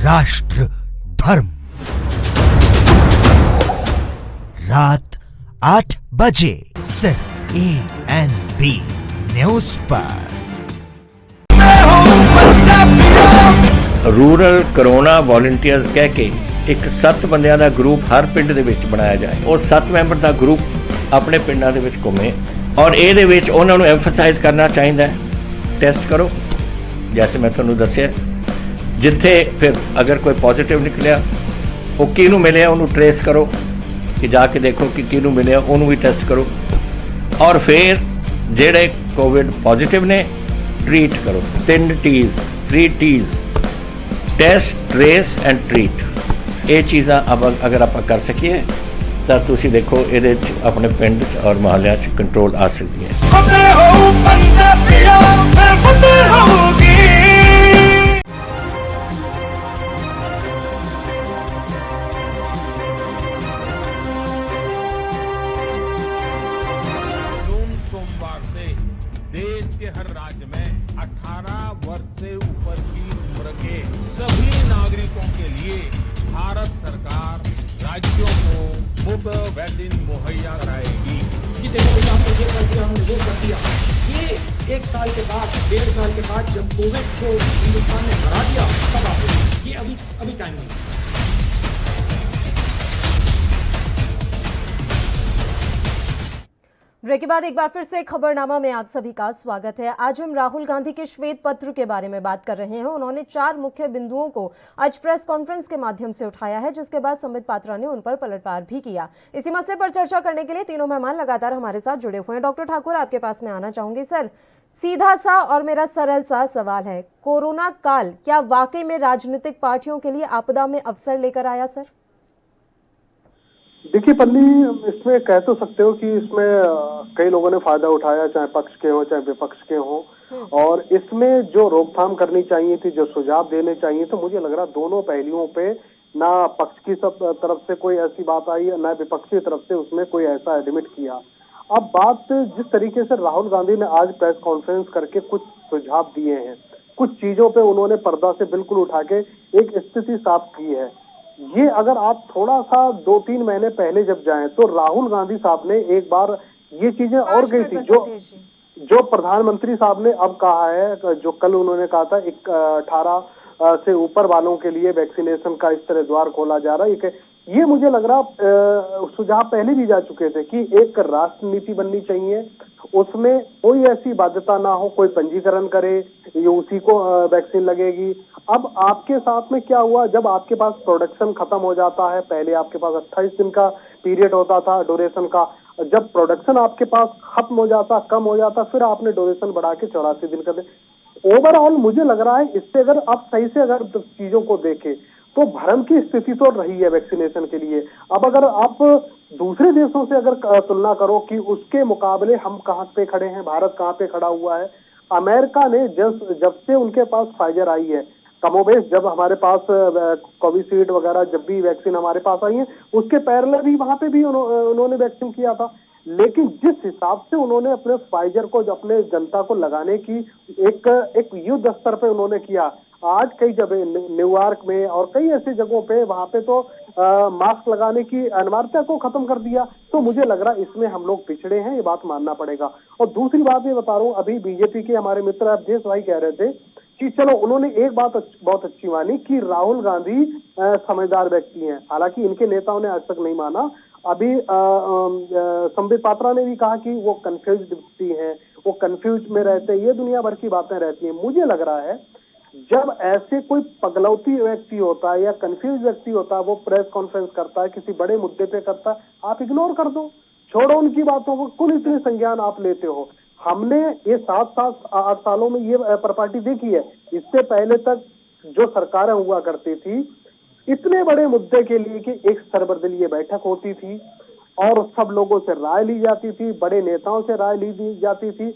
S1: राष्ट्र धर्म, रात 8 बजे सिर्फ ANB न्यूज पर।
S10: रूरल कोरोना वॉलंटियर्स कह के एक 7 ਬੰਦਿਆਂ ਦਾ ਗਰੁੱਪ ਹਰ ਪਿੰਡ ਦੇ ਵਿੱਚ ਬਣਾਇਆ ਜਾਏ। ਉਹ 7 ਮੈਂਬਰ ਦਾ ਗਰੁੱਪ ਆਪਣੇ ਪਿੰਡਾਂ ਦੇ ਵਿੱਚ ਘੁੰਮੇ ਔਰ ਇਹਦੇ ਵਿੱਚ ਉਹਨਾਂ ਨੂੰ ਐਮਫਸਾਈਜ਼ ਕਰਨਾ ਚਾਹੀਦਾ ਹੈ, ਟੈਸਟ ਕਰੋ जैसे मैं ਤੁਹਾਨੂੰ ਦੱਸਿਆ। ਜਿੱਥੇ ਫਿਰ ਅਗਰ ਕੋਈ ਪੋਜ਼ਿਟਿਵ ਨਿਕਲਿਆ ਉਹ ਕਿਹਨੂੰ ਮਿਲਿਆ ਉਹਨੂੰ ਟ੍ਰੇਸ ਕਰੋ ਕਿ ਜਾ ਕੇ ਦੇਖੋ ਕਿ ਕਿਹਨੂੰ ਮਿਲਿਆ ਉਹਨੂੰ ਵੀ ਟੈਸਟ ਕਰੋ ਔਰ ਫਿਰ ਜਿਹੜੇ ਕੋਵਿਡ ਪੋਜ਼ਿਟਿਵ ਨੇ ट्रीट करो। 3 T's, 3 T's, test, trace and treat. ये चीज़ां अब अगर आप कर सकिए तो तुसी देखो ये अपने पिंड और मोहल्ले कंट्रोल आ सकती है।
S3: हमने वो कर दिया। ये 1 साल के बाद, 1.5 साल के बाद जब कोविड को हिंदुस्तान ने हरा दिया, तब आप ये अभी टाइम नहीं।
S4: ब्रेक के बाद एक बार फिर से खबरनामा में आप सभी का स्वागत है। आज हम राहुल गांधी के श्वेत पत्र के बारे में बात कर रहे हैं। उन्होंने 4 मुख्य बिंदुओं को आज प्रेस कॉन्फ्रेंस के माध्यम से उठाया है, जिसके बाद संबित पात्रा ने उन पर पलटवार भी किया। इसी मसले पर चर्चा करने के लिए तीनों मेहमान लगातार हमारे साथ जुड़े हुए हैं। डॉक्टर ठाकुर, आपके पास में आना चाहूंगी। सर, सीधा सा और मेरा सरल सा सवाल है, कोरोना काल क्या वाकई में राजनीतिक पार्टियों के लिए आपदा में अवसर लेकर आया? सर
S11: देखिए पल्ली, इसमें कह तो सकते हो कि इसमें कई लोगों ने फायदा उठाया, चाहे पक्ष के हो चाहे विपक्ष के हो, और इसमें जो रोकथाम करनी चाहिए थी, जो सुझाव देने चाहिए, तो मुझे लग रहा दोनों पहलुओं पे ना पक्ष की सब तरफ से कोई ऐसी बात आई, ना विपक्ष की तरफ से उसमें कोई ऐसा एडमिट किया। अब बात जिस तरीके से राहुल गांधी ने आज प्रेस कॉन्फ्रेंस करके कुछ सुझाव दिए हैं, कुछ चीजों पे उन्होंने पर्दा से बिल्कुल उठा के एक स्थिति साफ की है। ये अगर आप थोड़ा सा 2-3 महीने पहले जब जाएं तो राहुल गांधी साहब ने एक बार ये चीजें और गई थी, जो प्रधानमंत्री साहब ने अब कहा है, जो कल उन्होंने कहा था 18 से ऊपर वालों के लिए वैक्सीनेशन का इस तरह द्वार खोला जा रहा है। ये मुझे लग रहा सुझाव पहले भी जा चुके थे कि एक राष्ट्र नीति बननी चाहिए, उसमें कोई ऐसी बाध्यता ना हो, कोई पंजीकरण करे, ये उसी को वैक्सीन लगेगी। अब आपके साथ में क्या हुआ, जब आपके पास प्रोडक्शन खत्म हो जाता है, पहले आपके पास 28 दिन का पीरियड होता था ड्यूरेशन का, जब प्रोडक्शन आपके पास खत्म हो जाता, कम हो जाता, फिर आपने ड्यूरेशन बढ़ा के 84 दिन कर दे। ओवरऑल मुझे लग रहा है इससे अगर आप सही से अगर चीजों को देखें तो भ्रम की स्थिति तो रही है वैक्सीनेशन के लिए। अब अगर आप दूसरे देशों से अगर तुलना करो कि उसके मुकाबले हम कहाँ पे खड़े हैं, भारत कहाँ पे खड़ा हुआ है। अमेरिका ने जब से उनके पास फाइजर आई है, कमोबेश जब हमारे पास कोविशील्ड वगैरह जब भी वैक्सीन हमारे पास आई है, उसके पैरेलल भी वहां पे भी उन्होंने वैक्सीन किया था। लेकिन जिस हिसाब से उन्होंने अपने फाइजर को अपने जनता को लगाने की एक युद्ध स्तर पे उन्होंने किया, आज कई जगह न्यूयॉर्क में और कई ऐसी जगहों पे वहां पे तो मास्क लगाने की अनिवार्यता को खत्म कर दिया। तो मुझे लग रहा है इसमें हम लोग पिछड़े हैं, ये बात मानना पड़ेगा। और दूसरी बात ये बता रहा हूँ, अभी बीजेपी के हमारे मित्र अवधेश भाई कह रहे थे कि चलो उन्होंने एक बात बहुत अच्छी मानी कि राहुल गांधी समझदार व्यक्ति हैं। हालांकि इनके नेताओं ने आज तक नहीं माना। अभी संबित पात्रा ने भी कहा कि वो कंफ्यूज व्यक्ति हैं, वो कंफ्यूज में रहते हैं, ये दुनिया भर की बातें रहती हैं। मुझे लग रहा है जब ऐसे कोई पगलौती व्यक्ति होता है या कंफ्यूज व्यक्ति होता है, वो प्रेस कॉन्फ्रेंस करता है, किसी बड़े मुद्दे पे करता है, आप इग्नोर कर दो, छोड़ो उनकी बातों को, कुल इतने संज्ञान आप लेते हो। हमने ये 7-8 सालों में ये प्रॉपर्टी देखी है। इससे पहले तक जो सरकारें हुआ करती थी, इतने बड़े मुद्दे के लिए कि एक सर्वदलीय बैठक होती थी और सब लोगों से राय ली जाती थी, बड़े नेताओं से राय ली जाती थी।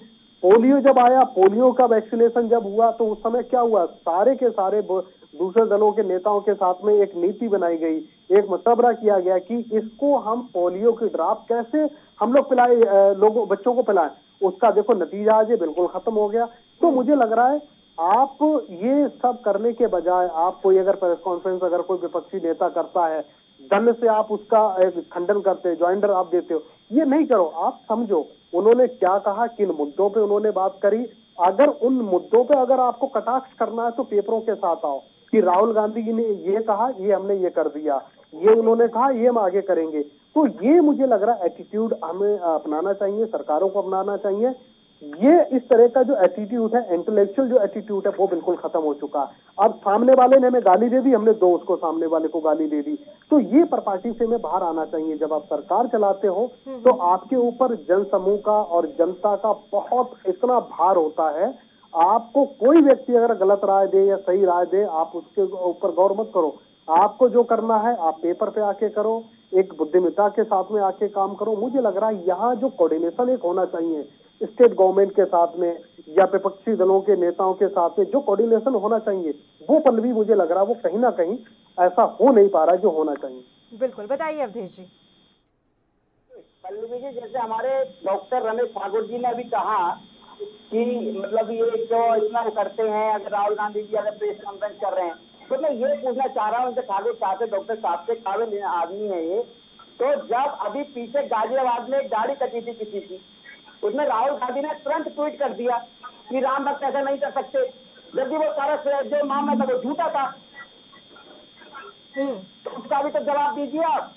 S11: पोलियो जब आया, पोलियो का वैक्सीनेशन जब हुआ, तो उस समय क्या हुआ, सारे के सारे दूसरे दलों के नेताओं के साथ में एक नीति बनाई गई, एक मशवरा किया गया कि इसको हम पोलियो की ड्रॉप कैसे हम लोग पिलाए, लोगों बच्चों को पिलाएं। उसका देखो नतीजा आज ये बिल्कुल खत्म हो गया। तो मुझे लग रहा है आप ये सब करने के बजाय, आप कोई अगर प्रेस कॉन्फ्रेंस अगर कोई विपक्षी नेता करता है, दंड से आप उसका खंडन करते, ज्वाइंडर आप देते हो, ये नहीं करो। आप समझो उन्होंने क्या कहा, किन मुद्दों पे उन्होंने बात करी। अगर उन मुद्दों पे अगर आपको कटाक्ष करना है तो पेपरों के साथ आओ कि राहुल गांधी जी ने ये कहा, ये हमने ये कर दिया, ये उन्होंने कहा, ये हम आगे करेंगे। तो ये मुझे लग रहा है एटीट्यूड हमें अपनाना चाहिए, सरकारों को अपनाना चाहिए। ये इस तरह का जो एटीट्यूड है, इंटेलेक्चुअल जो एटीट्यूड है, वो बिल्कुल खत्म हो चुका। अब सामने वाले ने हमें गाली दे दी, हमने दो उसको सामने वाले को गाली दे दी। तो ये प्रपार्टी से हमें बाहर आना चाहिए। जब आप सरकार चलाते हो तो आपके ऊपर जन समूह का और जनता का बहुत इतना भार होता है। आपको कोई व्यक्ति अगर गलत राय दे या सही राय दे, आप उसके ऊपर गौर मत करो। आपको जो करना है आप पेपर पे आके करो, एक बुद्धिमत्ता के साथ में आके काम करो। मुझे लग रहा है यहाँ जो कोऑर्डिनेशन एक होना चाहिए स्टेट गवर्नमेंट के साथ में या विपक्षी दलों के नेताओं के साथ में, जो कोऑर्डिनेशन होना चाहिए, वो पल्लवी मुझे लग रहा है वो कहीं ना कहीं ऐसा हो नहीं पा रहा है जो होना चाहिए।
S4: बिल्कुल, बताइए अवधेश जी।
S9: पल्लवी जी, जैसे हमारे डॉक्टर रमेश ठाकुर जी ने अभी कहा कि मतलब ये जो इतना करते हैं, अगर राहुल गांधी जी अगर प्रेस कॉन्फ्रेंस कर रहे हैं, तो मैं ये पूछना चाह रहा हूँ उनसे, ठाकुर साहब से, डॉक्टर साहब से, काबिल आदमी है ये, तो जब अभी पीछे गाजियाबाद में एक गाड़ी कटी थी किसी की, उसमें राहुल गांधी ने तुरंत ट्वीट कर दिया कि राम भक्त ऐसा नहीं कर सकते, जबकि वो सारा जो मामला था वो झूठा था। तो उसका भी तो जवाब दीजिए आप।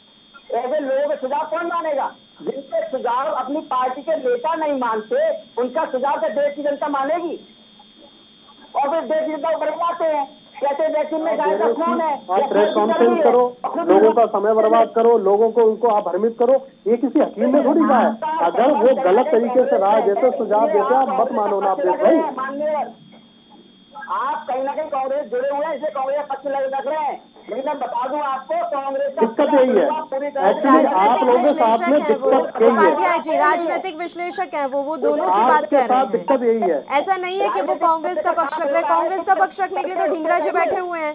S9: ऐसे लोगों के सुझाव कौन मानेगा? जिनके सुझाव अपनी पार्टी के नेता नहीं मानते, उनका सुझाव तो देश की जनता मानेगी, और फिर देश की जनता को बरसाते हैं। कैसे वैक्सीन में गाय का खून है,
S11: आप प्रेस कॉन्फ्रेंस करो, लोगों का समय बर्बाद करो, लोगों को उनको आप भ्रमित करो, ये किसी हकीम ने थोड़ी कहा है। अगर वो गलत तरीके से राय देते, सुझाव देते, आप मत मानो ना, आप देख भाई।
S9: आप कहीं ना कहीं कांग्रेस जुड़े हुए हैं, इसलिए कांग्रेस पक्ष लग रहे हैं। लेकिन मैं बता दूं आपको, कांग्रेस का
S11: दिक्कत यही है, एक्चुअली आप लोगों के साथ में दिक्कत यही
S4: उपाध्याय जी राजनीतिक विश्लेषक है वो दोनों की बात कह रहे हैं।
S11: दिक्कत यही है,
S4: ऐसा नहीं है कि वो कांग्रेस का पक्ष रख रहे। कांग्रेस का पक्ष रखने के लिए तो ढींगरा जी बैठे हुए हैं।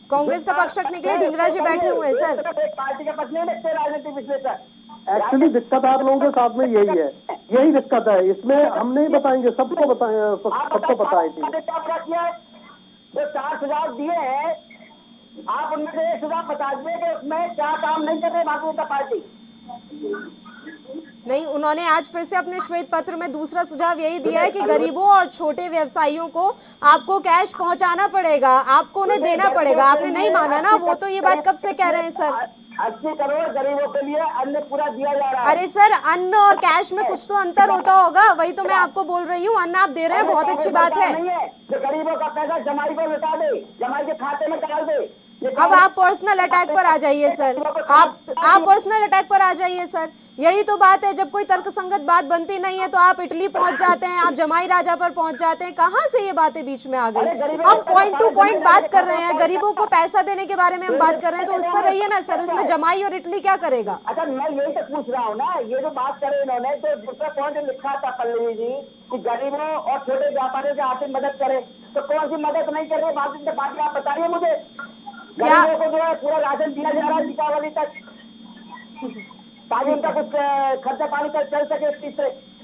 S4: कांग्रेस का पक्ष रखने के लिए ढींगरा जी बैठे हुए हैं सर।
S9: पार्टी का पक्ष नहीं रखते राजनीतिक विश्लेषक।
S11: एक्चुअली दिक्कत आप लोगों के साथ में यही है, यही दिक्कत है। इसमें हम नहीं बताएंगे, सबको बताएं, सबको पता है।
S9: जो 4 सुझाव दिए हैं, आप उनमें से एक सुझाव बता दीजिए कि उसमें क्या काम नहीं कर रही भारतीय जनता पार्टी।
S4: नहीं, उन्होंने आज फिर से अपने श्वेत पत्र में दूसरा सुझाव यही दिया है कि गरीबों और छोटे व्यवसायियों को आपको कैश पहुंचाना पड़ेगा, आपको उन्हें देना पड़ेगा। आपने नहीं माना ना, वो तो ये बात कब से कह रहे हैं सर।
S9: 80 करोड़ गरीबों के लिए अन्न पूरा दिया जा रहा है।
S4: अरे सर, अन्न और कैश में कुछ तो अंतर होता होगा, वही तो मैं आपको बोल रही हूँ। अन्न आप दे रहे हैं, बहुत अच्छी बात है।
S9: जो गरीबों का पैसा जमाई को लौटा दे, जमाई के खाते में डाल दे।
S4: अब आप पर्सनल अटैक पर आ जाइए सर, आप पर्सनल अटैक पर आ जाइए सर। यही तो बात है, जब कोई तर्कसंगत बात बनती नहीं है तो आप इटली पहुंच जाते हैं, आप जमाई राजा पर पहुंच जाते हैं। कहां से ये बातें बीच में आ गई? हम पॉइंट टू पॉइंट बात कर रहे हैं, गरीबों को पैसा देने के बारे में हम बात कर रहे हैं, तो उस पर रहिए ना सर। उसमें जमाई और इटली क्या करेगा?
S9: अच्छा, मैं यही तो पूछ रहा हूँ ना, ये जो बात करे इन्होंने, तो दूसरा पॉइंट लिखा था पल्लवी जी कि गरीबों और छोटे व्यापारियों की आर्थिक मदद करे, तो कौन सी मदद नहीं कर रहे भारतीय जनता पार्टी? आप बताइए मुझे। गरीबों को जो है पूरा राशन दिया जा रहा है दीपावली तक, ताकि उनका कुछ खर्चा पानी चल सके इस चीज से।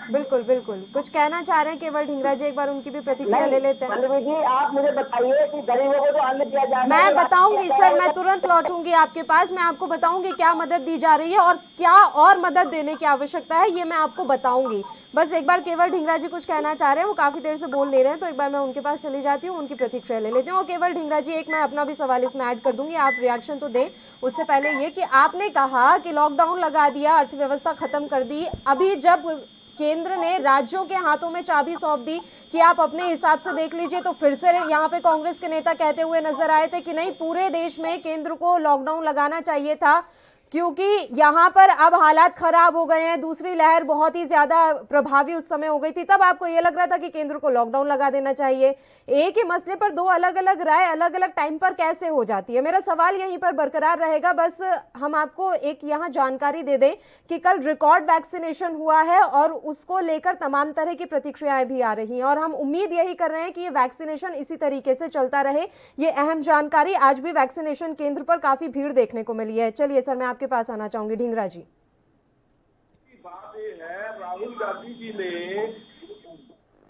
S4: बिल्कुल बिल्कुल, कुछ कहना चाह रहे हैं केवल ढींगरा जी, एक बार उनकी भी प्रतिक्रिया ले लेते हैं।
S9: पल्लवी जी, आप मुझे बताइए कि गरीबों को जो अन्न दिया जा रहा है।
S4: मैं बताऊंगी सर, मैं तुरंत लौटूंगी आपके पास, मैं आपको बताऊंगी क्या मदद दी जा रही है और क्या और मदद देने की आवश्यकता है, ये मैं आपको बताऊंगी। बस एक बार केवल ढींगरा जी कुछ कहना चाह रहे हैं, वो काफी देर से बोल ले रहे हैं, तो एक बार मैं उनके पास चली जाती हूँ, उनकी प्रतिक्रिया ले लेती हूँ। और केवल ढींगरा जी, एक मैं अपना भी सवाल इसमें ऐड कर दूंगी, आप रिएक्शन तो दें। उससे पहले ये कि आपने कहा कि लॉकडाउन लगा दिया, अर्थव्यवस्था खत्म कर दी, अभी जब केंद्र ने राज्यों के हाथों में चाबी सौंप दी कि आप अपने हिसाब से देख लीजिए, तो फिर से यहाँ पे कांग्रेस के नेता कहते हुए नजर आए थे कि नहीं, पूरे देश में केंद्र को लॉकडाउन लगाना चाहिए था, क्योंकि यहाँ पर अब हालात खराब हो गए हैं, दूसरी लहर बहुत ही ज्यादा प्रभावी उस समय हो गई थी। तब आपको ये लग रहा था कि केंद्र को लॉकडाउन लगा देना चाहिए। एक ही मसले पर दो अलग अलग राय अलग अलग टाइम पर कैसे हो जाती है? मेरा सवाल यहीं पर बरकरार रहेगा। बस हम आपको एक यहाँ जानकारी दे दें कि कल रिकॉर्ड वैक्सीनेशन हुआ है और उसको लेकर तमाम तरह की प्रतिक्रियाएं भी आ रही हैं, और हम उम्मीद यही कर रहे हैं कि ये वैक्सीनेशन इसी तरीके से चलता रहे। ये अहम जानकारी, आज भी वैक्सीनेशन केंद्र पर काफी भीड़ देखने को मिली है। चलिए सर, मैं आपके पास आना चाहूंगी, ढींगरा जी।
S8: बात ये है, राहुल गांधी जी ने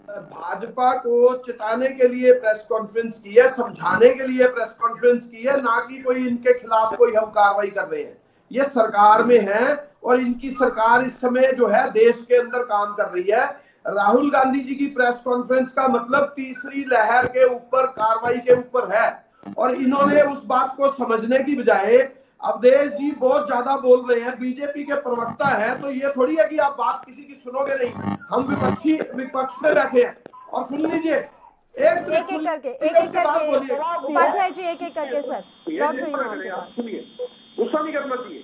S8: भाजपा को चिताने के लिए प्रेस कॉन्फ्रेंस की है, समझाने के लिए प्रेस कॉन्फ्रेंस की है, ना कि कोई इनके खिलाफ कोई हम कार्रवाई कर रहे हैं। ये सरकार में है और इनकी सरकार इस समय जो है देश के अंदर काम कर रही है। राहुल गांधी जी की प्रेस कॉन्फ्रेंस का मतलब तीसरी लहर के ऊपर, कार्रवाई के ऊपर है, और इन्होंने उस बात को समझने की बजाय, अवधेश जी बहुत ज्यादा बोल रहे हैं, बीजेपी के प्रवक्ता हैं, तो ये थोड़ी है कि आप बात किसी की सुनोगे नहीं। हम विपक्ष में बैठे हैं, और सुन लीजिए एक करके
S4: उपाध्याय जी, एक करके सर,
S8: गुस्सा नहीं करना चाहिए।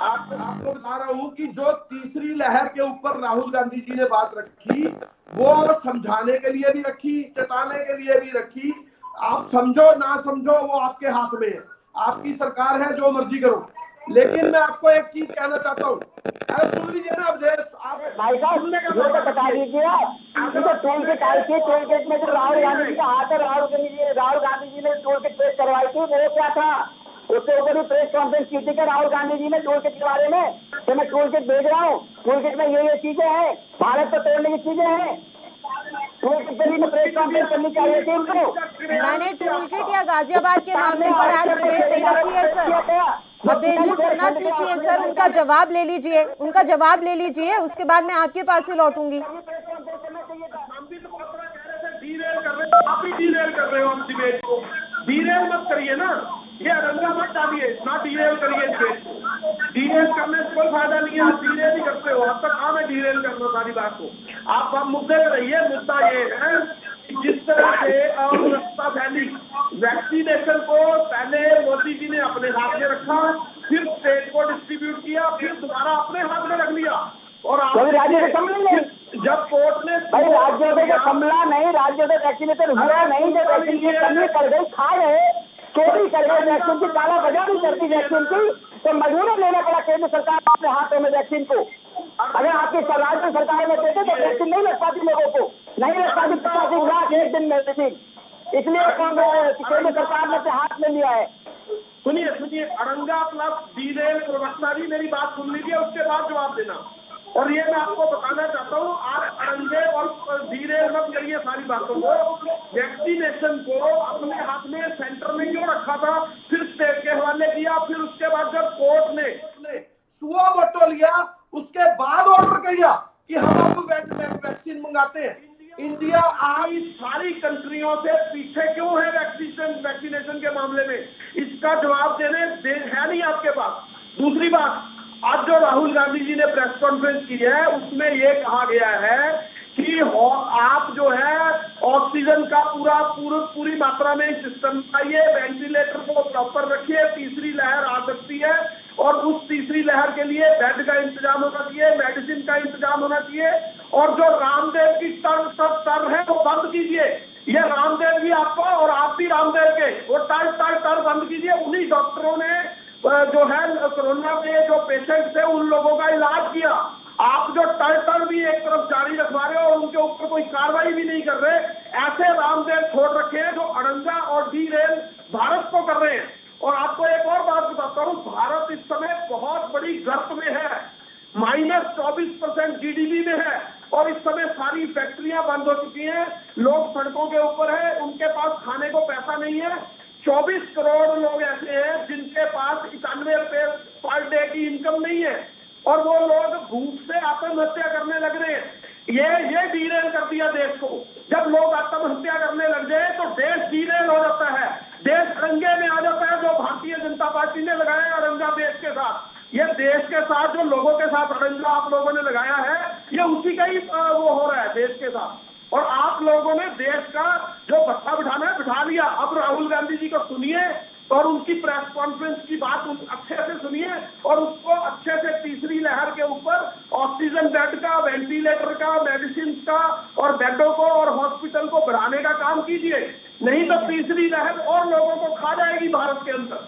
S8: आपको बता रहा हूं कि जो तीसरी लहर के ऊपर राहुल गांधी जी ने बात रखी, वो समझाने के लिए भी रखी, चेताने के लिए भी रखी। आप समझो ना समझो वो आपके हाथ में है, आपकी सरकार है, जो मर्जी करो। लेकिन मैं आपको एक चीज कहना चाहता हूँ, सुन लीजिए ना अवधेश, आप
S9: भाई साहब मुझे तो बता दीजिए, तो टोल गेट आई थी, टोल गेट में जो राहुल गांधी जी का हाथ है, राहुल गांधी जी ने टोल गेट टेस्ट करवाई थी, वो क्या था? उसके ऊपर भी प्रेस कॉन्फ्रेंस की थी राहुल गांधी जी ने टोल गेट के बारे में, तो मैं टोल गेट भेज रहा हूँ, टोल गेट में ये चीजें हैं, भारत को तोड़ने की चीजें हैं, टोल गेट में प्रेस कॉन्फ्रेंस करनी चाहिए थी उनको।
S4: मैंने टोल गेट या गाजियाबाद के मामले पर आज डिबेट नहीं रखी है सर, अवधेश जी सुनना सीखिए सर, उनका जवाब ले लीजिए, उनका जवाब ले लीजिए, उसके बाद मैं आपके पास ही लौटूंगी।
S8: आप ही डीरेल कर रहे हो हम डिबेट को, डीरेल मत करिए ना, ये अरंगा मत डालिए ना, डीरेल करिए डिबेट को। डीरेल करने से कोई फायदा नहीं है, आप डीरेल ही करते हो, अब तक काम है डीरेल करना सारी बात को। आप मुद्दे पे रहिए, मुद्दा ये है जिस तरह से अव्यवस्था फैली, वैक्सीनेशन को पहले मोदी जी ने अपने हाथ में रखा, फिर स्टेट को डिस्ट्रीब्यूट किया, फिर दोबारा अपने हाथ में रख लिया, और
S9: राज्य से कमला नहीं,
S8: जब कोर्ट ने
S9: भाई राज्यों से कमला नहीं, राज्यों से वैक्सीनेशन हुआ नहीं, जो वैक्सीन की कमी कर गई, खा गए, चोरी कर गए वैक्सीन की, काला बाजारी करती वैक्सीन की, तो मजबूरन लेना पड़ा केंद्र सरकार अपने हाथों में वैक्सीन को। अगर आपकी राज्य सरकार में देते तो वैक्सीन नहीं लग पाती, लोगों को नहीं लग पाती 85 लाख एक दिन में वैक्सीन, इसलिए केंद्र सरकार ने अपने हाथ में लिया है।
S8: सुनिए, अरंगा प्लस डीरेल प्रवक्ता जी मेरी बात सुन लीजिए, उसके बाद जवाब देना। और ये मैं आपको बताना चाहता हूँ, आप अरंगे और डीरेल मत करिए सारी बातों को। वैक्सीनेशन को अपने हाथ में सेंटर में क्यों रखा था, फिर स्टेट के हवाले किया, फिर उसके बाद जब कोर्ट ने सुआ बटो लिया, उसके बाद ऑर्डर किया कि हम अब वैक्सीन मंगाते हैं। इंडिया आज सारी कंट्रियों से पीछे क्यों है वैक्सीनेशन के मामले में, इसका जवाब देने है नहीं आपके पास। दूसरी बात, आज जो राहुल गांधी जी ने प्रेस कॉन्फ्रेंस की है, उसमें ये कहा गया है कि आप जो है ऑक्सीजन का पूरी मात्रा में सिस्टम चाहिए, वेंटिलेटर को प्रॉपर रखिए, तीसरी लहर आ सकती है, और उस तीसरी लहर के लिए बेड का इंतजाम होना चाहिए, मेडिसिन का इंतजाम होना चाहिए, और जो रामदेव की टर है वो बंद कीजिए। ये रामदेव जी आपको और आप भी रामदेव के, वो टर बंद कीजिए। उन्हीं डॉक्टरों ने जो है कोरोना के जो पेशेंट थे उन लोगों का इलाज किया। आप जो टर भी एक तरफ जारी रखवा रहे हो और उनके ऊपर कोई कार्रवाई भी नहीं कर रहे, ऐसे रामदेव छोड़ रखे हैं जो अरंगा और डीरेल भारत को कर रहे हैं। और आपको एक और बात बताता हूँ, भारत इस समय बहुत बड़ी गर्त में है, -24% GDP में है, और इस समय सारी फैक्ट्रियां बंद हो चुकी हैं, लोग सड़कों के ऊपर है, उनके पास खाने को पैसा नहीं है। 24 करोड़ लोग ऐसे हैं जिनके पास 91 रुपए पर डे की इनकम नहीं है, और वो लोग भूख से आत्महत्या करने लग रहे हैं। ये डीरेल कर दिया देश को। जब लोग आत्महत्या करने लग जाए तो देश डीरेल हो जाता है, देश अरंगे में आ जाता है। जो भारतीय जनता पार्टी ने लगाया अरंगा देश के साथ, ये देश के साथ जो लोगों के साथ अरंगा आप लोगों ने लगाया है, ये उसी का ही वो हो रहा है देश के साथ। और आप लोगों ने देश का जो भत्ता बिठाना है बिठा लिया। अब राहुल गांधी जी को सुनिए और उनकी प्रेस कॉन्फ्रेंस की बात अच्छे से सुनिए, और उसको अच्छे से तीसरी लहर के ऊपर ऑक्सीजन बेड का, वेंटिलेटर का, मेडिसिन का, और बेडों को और हॉस्पिटल को बढ़ाने का काम कीजिए, नहीं तो तीसरी लहर और लोगों को खा जाएगी भारत के अंदर।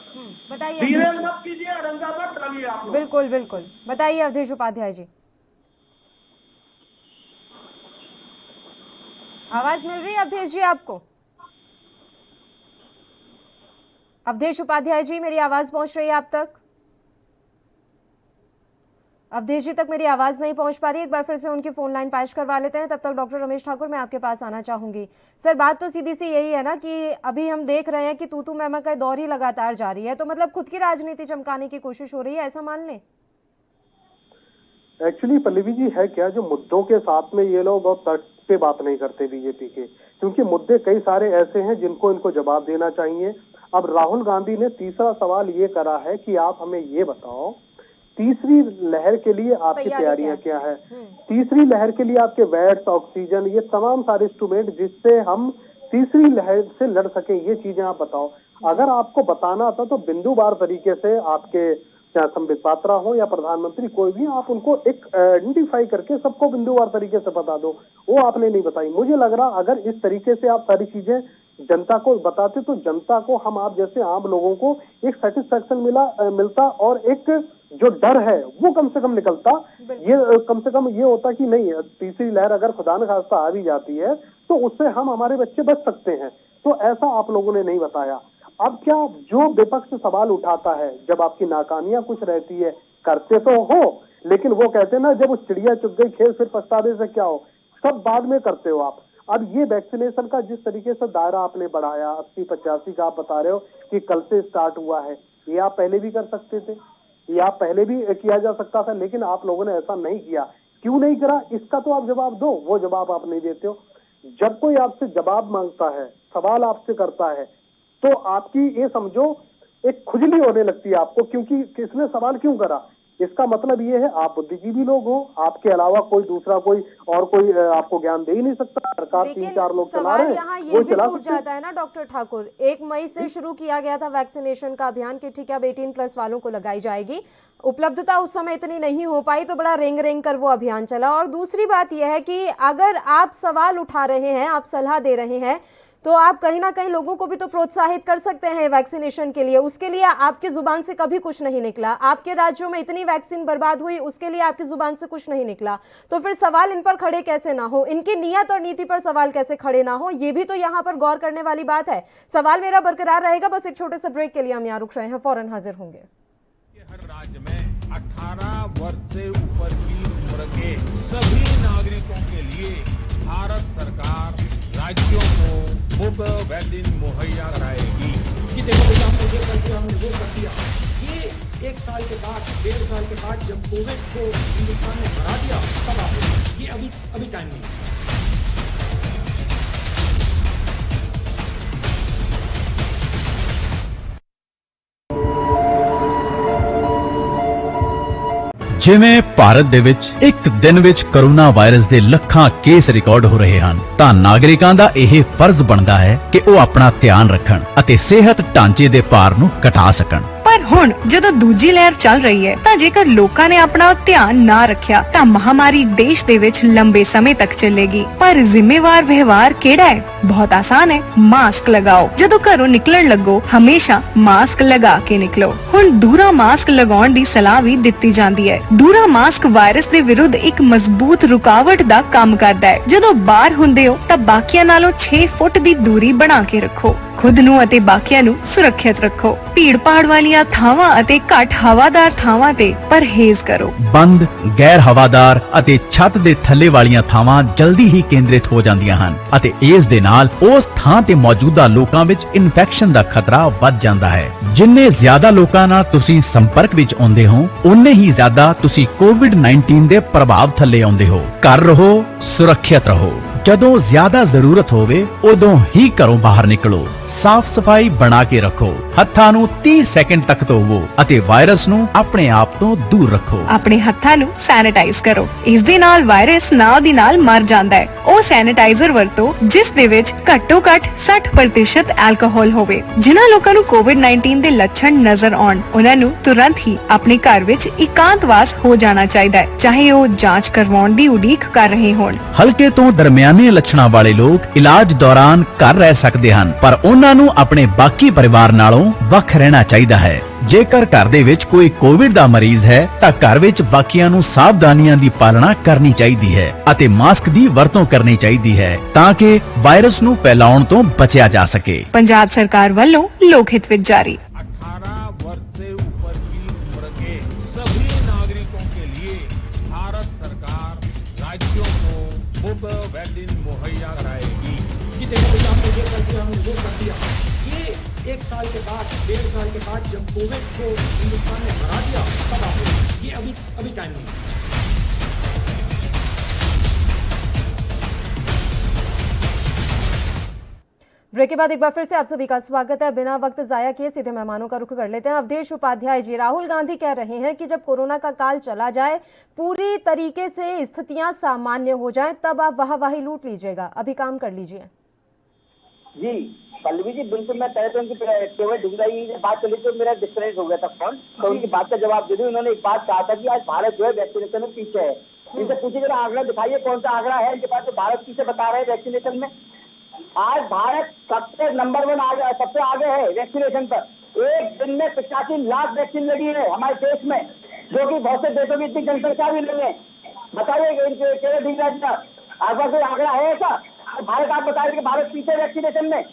S4: बताइए,
S8: डीरेल मत कीजिए, अरंगा मत डालिए आप लोग।
S4: बिल्कुल बताइए अवधेश उपाध्याय जी। आवाज मिल रही है अवधेश जी आपको? अवधेश उपाध्याय जी, मेरी आवाज पहुंच रही है आप तक? अवधेश जी तक मेरी आवाज नहीं पहुंच पा रही। एक बार फिर से उनकी फोन लाइन पैच करवा लेते हैं। तब तक डॉक्टर रमेश ठाकुर मैं आपके पास आना चाहूंगी। सर, बात तो सीधी सी यही है ना कि अभी हम देख रहे हैं कि तू मैमा का दौर ही लगातार जारी है, तो मतलब खुद की राजनीति चमकाने की कोशिश हो रही है, ऐसा मान लें?
S11: एक्चुअली पल्लवी जी है क्या, जो मुद्दों के साथ में ये लोग और तर्क पे बात नहीं करते बीजेपी के, क्योंकि मुद्दे कई सारे ऐसे हैं जिनको इनको जवाब देना चाहिए। अब राहुल गांधी ने तीसरा सवाल ये करा है कि आप हमें ये बताओ तीसरी लहर के लिए आपकी तैयारियां क्या है। तीसरी लहर के लिए आपके वेट्स, ऑक्सीजन, ये तमाम सारे इंस्ट्रूमेंट जिससे हम तीसरी लहर से लड़ सके, ये चीजें आप बताओ। अगर आपको बताना था तो बिंदुवार तरीके से आपके चाहे संबित पात्रा हो या प्रधानमंत्री कोई भी, आप उनको एक आइडेंटिफाई करके सबको बिंदुवार तरीके से बता दो, वो आपने नहीं बताई। मुझे लग रहा अगर इस तरीके से आप सारी चीजें जनता को बताते तो जनता को, हम आप जैसे आम लोगों को एक सेटिस्फैक्शन मिलता और एक जो डर है वो कम से कम निकलता। ये कम से कम ये होता कि नहीं, तीसरी लहर अगर खुदा न खास्ता आ भी जाती है तो उससे हम हमारे बच्चे बच सकते हैं। तो ऐसा आप लोगों ने नहीं बताया। अब क्या जो विपक्ष सवाल उठाता है, जब आपकी नाकामियां कुछ रहती है, करते तो हो, लेकिन वो कहते हैं ना, जब उस चिड़िया चुग गई खेल फिर पछताने से क्या हो, सब बाद में करते हो आप। अब ये वैक्सीनेशन का जिस तरीके से दायरा आपने बढ़ाया 80-85 का आप बता रहे हो कि कल से स्टार्ट हुआ है, ये आप पहले भी कर सकते थे, ये आप पहले भी किया जा सकता था, लेकिन आप लोगों ने ऐसा नहीं किया। क्यों नहीं करा, इसका तो आप जवाब दो। वो जवाब आप नहीं देते हो। जब कोई आपसे जवाब मांगता है, सवाल आपसे करता है, तो आपकी ये समझो एक खुजली होने लगती है आपको, क्योंकि किसने सवाल क्यों करा। इसका मतलब ये है आप बुद्धिजीवी लोग हो, आपके अलावा कोई दूसरा कोई आपको ज्ञान दे ही नहीं सकता। सरकार 3-4 लोग चला रहे हैं,
S4: यहाँ ये भी टूट जाता है ना डॉक्टर ठाकुर, 1 मई से शुरू किया गया था वैक्सीनेशन का अभियान कि ठीक है अब 18+ वालों को लगाई जाएगी। उपलब्धता उस समय इतनी नहीं हो पाई तो बड़ा रेंग रेंग कर वो अभियान चला। और दूसरी बात यह है कि अगर आप सवाल उठा रहे हैं, आप सलाह दे रहे हैं, तो आप कहीं ना कहीं लोगों को भी तो प्रोत्साहित कर सकते हैं वैक्सीनेशन के लिए। उसके लिए आपकी जुबान से कभी कुछ नहीं निकला। आपके राज्यों में इतनी वैक्सीन बर्बाद हुई, उसके लिए आपकी जुबान से कुछ नहीं निकला। तो फिर सवाल इन पर खड़े कैसे ना हो, इनकी नियत और नीति पर सवाल कैसे खड़े ना हो, ये भी तो यहाँ पर गौर करने वाली बात है। सवाल मेरा बरकरार रहेगा। बस एक छोटे से ब्रेक के लिए हम यहाँ रुक रहे हैं, फौरन हाजिर होंगे।
S2: हर राज्य में 18 वर्ष से ऊपर की उम्र के सभी नागरिकों के लिए भारत सरकार राज्यों को मुफ्त वैक्सीन मुहैया कराएगी।
S3: कि देखो बेटा, हमने ये कर दिया, हमने वो कर दिया। ये 1 साल के बाद, 1.5 साल के बाद जब कोविड को हिंदुस्तान ने हरा दिया, तब आप ये अभी टाइम नहीं।
S6: ਜਿਵੇਂ ਭਾਰਤ ਦੇ ਵਿੱਚ ਇੱਕ ਦਿਨ ਵਿੱਚ ਕਰੋਨਾ ਵਾਇਰਸ ਦੇ ਲੱਖਾਂ ਕੇਸ ਰਿਕਾਰਡ ਹੋ ਰਹੇ ਹਨ, ਤਾਂ ਨਾਗਰਿਕਾਂ ਦਾ ਇਹ ਫਰਜ਼ ਬਣਦਾ ਹੈ ਕਿ ਉਹ ਆਪਣਾ ਧਿਆਨ ਰੱਖਣ ਅਤੇ ਸਿਹਤ ਢਾਂਚੇ ਦੇ ਭਾਰ ਨੂੰ ਘਟਾ ਸਕਣ।
S7: ਪਰ ਹੁਣ ਜਦੋਂ ਦੂਜੀ ਲਹਿਰ ਚੱਲ ਰਹੀ ਹੈ ਤਾਂ ਜੇਕਰ ਲੋਕਾਂ ਨੇ ਆਪਣਾ ਧਿਆਨ ਨਾ ਰੱਖਿਆ ਤਾਂ ਮਹਾਮਾਰੀ ਦੇਸ਼ ਦੇ ਵਿੱਚ ਲੰਬੇ ਸਮੇਂ ਤੱਕ ਚੱਲੇਗੀ। ਪਰ ਜ਼ਿੰਮੇਵਾਰ ਵਿਵਹਾਰ ਕਿਹੜਾ ਹੈ? ਬਹੁਤ ਆਸਾਨ ਹੈ, ਮਾਸਕ ਲਗਾਓ। ਜਦੋਂ ਘਰੋਂ ਨਿਕਲਣ ਲੱਗੋ ਹਮੇਸ਼ਾ ਮਾਸਕ ਲਗਾ ਕੇ ਨਿਕਲੋ। ਹੁਣ ਦੂਰਾ ਮਾਸਕ ਲਗਾਉਣ ਦੀ ਸਲਾਹ ਵੀ ਦਿੱਤੀ ਜਾਂਦੀ ਹੈ। ਦੂਰਾ ਮਾਸਕ ਵਾਇਰਸ ਦੇ ਵਿਰੁੱਧ ਇੱਕ ਮਜ਼ਬੂਤ ਰੁਕਾਵਟ ਦਾ ਕੰਮ ਕਰਦਾ ਹੈ। ਜਦੋਂ ਬਾਹਰ ਹੁੰਦੇ ਹੋ ਤਾਂ ਬਾਕੀਆਂ ਨਾਲੋਂ 6 ਫੁੱਟ ਦੀ ਦੂਰੀ ਬਣਾ ਕੇ ਰੱਖੋ। ਖੁਦ ਨੂੰ ਅਤੇ ਬਾਕੀਆਂ ਨੂੰ ਸੁਰੱਖਿਅਤ ਰੱਖੋ। ਭੀੜ ਭਾੜ ਵਾਲੀਆਂ ਥਾਵਾਂ ਅਤੇ ਘੱਟ ਹਵਾਦਾਰ ਥਾਵਾਂ ਤੇ ਪਰਹੇਜ਼ ਕਰੋ।
S6: ਬੰਦ, ਗੈਰ ਹਵਾਦਾਰ ਅਤੇ ਛੱਤ ਦੇ ਥੱਲੇ ਵਾਲੀਆਂ ਥਾਵਾਂ ਜਲਦੀ ਹੀ ਕੇਂਦਰਿਤ ਹੋ ਜਾਂਦੀਆਂ ਹਨ ਅਤੇ ਇਸ ਦੇ ਨਾਲ ਉਸ ਥਾਂ ਤੇ ਮੌਜੂਦਾ ਲੋਕਾਂ ਵਿੱਚ ਇਨਫੈਕਸ਼ਨ ਦਾ ਖਤਰਾ ਵੱਧ ਜਾਂਦਾ ਹੈ। ਜਿੰਨੇ ਜ਼ਿਆਦਾ ਲੋਕਾਂ ਨਾਲ ਤੁਸੀਂ ਸੰਪਰਕ ਵਿੱਚ ਆਉਂਦੇ ਹੋ, ਉਨੇ ਹੀ ਜ਼ਿਆਦਾ ਤੁਸੀਂ ਕੋਵਿਡ-19 ਦੇ ਪ੍ਰਭਾਵ ਥੱਲੇ ਆਉਂਦੇ ਹੋ। ਘਰ ਰਹੋ, ਸੁਰੱਖਿਅਤ ਰਹੋ। ਜਦੋਂ ਜ਼ਿਆਦਾ ਜ਼ਰੂਰਤ ਹੋਵੇ ਉਦੋਂ ਹੀ ਘਰੋਂ ਬਾਹਰ ਨਿਕਲੋ। ਸਾਫ਼ ਸਫਾਈ ਬਣਾ ਕੇ ਰੱਖੋ। ਹੱਥਾਂ ਨੂੰ 30 ਸੈਕਿੰਡ ਤੱਕ ਧੋਵੋ ਅਤੇ ਵਾਇਰਸ ਨੂੰ ਆਪਣੇ ਆਪ ਤੋਂ ਦੂਰ ਰੱਖੋ।
S7: ਆਪਣੇ ਹੱਥਾਂ ਨੂੰ ਸੈਨੀਟਾਈਜ਼ ਕਰੋ। ਇਸ ਦੇ ਨਾਲ ਵਾਇਰਸ ਨਾਲ ਦੀ ਨਾਲ ਮਰ ਜਾਂਦਾ ਹੈ। ਉਹ ਸੈਨੀਟਾਈਜ਼ਰ ਵਰਤੋ ਜਿਸ ਦੇ ਵਿੱਚ ਘੱਟੋ ਘੱਟ 60% ਐਲਕੋਹਲ ਹੋਵੇ। ਜਿਨ੍ਹਾਂ ਲੋਕਾਂ ਨੂੰ ਕੋਵਿਡ-19 ਦੇ ਲੱਛਣ ਨਜ਼ਰ ਆਉਣ, ਉਹਨਾਂ ਨੂੰ ਤੁਰੰਤ ਹੀ ਆਪਣੇ ਘਰ ਵਿੱਚ ਇਕਾਂਤਵਾਸ ਹੋ ਜਾਣਾ ਚਾਹੀਦਾ ਹੈ, ਚਾਹੇ ਉਹ ਜਾਂਚ ਕਰਵਾਉਣ ਦੀ ਉਡੀਕ ਕਰ ਰਹੇ ਹੋਣ।
S6: ਹਲਕੇ ਤੋਂ ਦਰਮਿਆਨੇ ਲੱਛਣਾਂ ਵਾਲੇ ਲੋਕ ਇਲਾਜ ਦੌਰਾਨ ਘਰ ਰਹਿ ਸਕਦੇ ਹਨ, ਪਰ ਉਹਨਾਂ ਨੂੰ ਆਪਣੇ ਬਾਕੀ ਪਰਿਵਾਰ ਨਾਲੋਂ ਵੱਖ ਰਹਿਣਾ ਚਾਹੀਦਾ ਹੈ। ਜੇਕਰ ਘਰ ਦੇ ਵਿੱਚ ਕੋਈ ਕੋਵਿਡ ਦਾ ਮਰੀਜ਼ ਹੈ ਤਾਂ ਘਰ ਵਿੱਚ ਬਾਕੀਆਂ ਨੂੰ ਸਾਵਧਾਨੀਆਂ ਦੀ ਪਾਲਣਾ ਕਰਨੀ ਚਾਹੀਦੀ ਹੈ ਅਤੇ ਮਾਸਕ ਦੀ ਵਰਤੋਂ ਕਰਨੀ ਚਾਹੀਦੀ ਹੈ ਤਾਂ ਕਿ ਵਾਇਰਸ ਨੂੰ ਫੈਲਾਉਣ ਤੋਂ ਬਚਿਆ ਜਾ ਸਕੇ।
S7: ਪੰਜਾਬ ਸਰਕਾਰ ਵੱਲੋਂ ਲੋਕ ਹਿੱਤ ਵਿੱਚ ਜਾਰੀ।
S2: 18 वर्ष से ऊपर की उम्र के सभी नागरिकों के लिए भारत सरकार राज्यों को मुफ्त वैक्सीन मुहैया कराएगी।
S3: कि देखो बेटा, हमने ये कर दिया, हमने वो कर दिया। ये 1 साल के बाद, 1.5 साल के बाद जब कोविड को हिंदुस्तान ने हरा दिया, तब आप ये अभी टाइम नहीं।
S4: ब्रेक के बाद एक बार फिर से आप सभी का स्वागत है। बिना वक्त जाया किए सीधे मेहमानों का रुख कर लेते हैं। अवधेश उपाध्याय जी, राहुल गांधी कह रहे हैं कि जब कोरोना का काल चला जाए, पूरी तरीके से स्थितियां सामान्य हो जाएं, तब आप वाहवाही लूट लीजिएगा, अभी काम कर लीजिए।
S9: जी पल्लवी जी, बिल्कुल मैं कह रहा हूँ कि केवल ढूंढाई बात चली तो मेरा डिस्कनेक्ट हो गया था फोन, तो उनकी बात का जवाब दे दूं। उन्होंने एक बात कहा था कि आज भारत जो है वैक्सीनेशन में पीछे है। इनसे पूछिए जरा आंकड़ा दिखाइए, कौन सा आंकड़ा है इनके पास तो भारत पीछे बता रहे हैं वैक्सीनेशन में। आज भारत सबसे नंबर 1 आ गया, सबसे आगे है वैक्सीनेशन पर। एक दिन में 85 लाख वैक्सीन लगी है हमारे देश में, जो कि बहुत से देशों की इतनी जनसंख्या भी नहीं है। बताइए केवल ढींगराज का आपका कोई आंकड़ा है ऐसा? भारत, आप बताइए कि भारत पीछे वैक्सीनेशन में।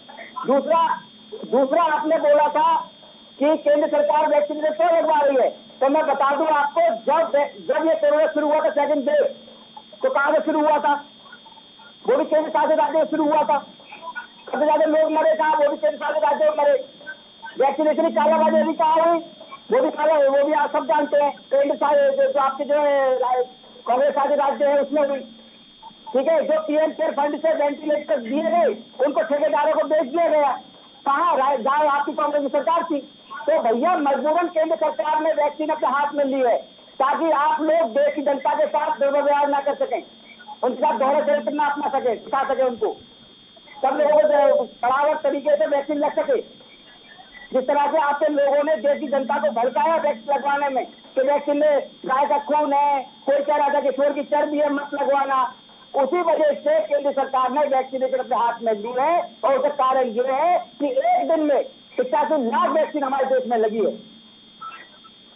S9: दूसरा आपने बोला था कि केंद्र सरकार वैक्सीनेशन क्यों लगवा रही है, तो मैं बता दूं आपको, जब ये कोरोना शुरू हुआ था सेकंड वेव, तो कहां से शुरू हुआ था? वो भी केंद्र शासित राज्य में शुरू हुआ था। सबसे ज्यादा लोग मरे कहा, वो भी केंद्र शासित राज्य में मरे। वैक्सीनेशन की कालाबाजारी भी कहा हुई, वो भी आप सब जानते हैं। केंद्र जो आपके जो कांग्रेस आदि राज्य है उसमें भी, ठीक है, जो पीएम केयर फंड से वेंटिलेटर दिए गए उनको ठेकेदारों को बेच दिया गया। कहाँ जहाँ आपकी कांग्रेस की सरकार थी। तो भैया मजबूरन केंद्र सरकार ने वैक्सीन अपने हाथ में ली है ताकि आप लोग देश की जनता के साथ दुर्व्यवहार न कर सकें, उनके साथ दोहरा चरित्र न अपना सके, सिखा सके उनको, सब लोगों को बराबर तरीके से वैक्सीन लग सके। जिस तरह से आपके लोगों ने देश की जनता को भड़काया वैक्सीन लगवाने में कि वैक्सीन में गाय का खून है, कोई कह रहा था कि छोर की चर्बी है मत लगवाना, उसी वजह से केंद्र सरकार ने वैक्सीनेशन अपने हाथ में ली है। और उसका कारण ये है कि एक दिन में 85 लाख वैक्सीन हमारे देश में लगी है।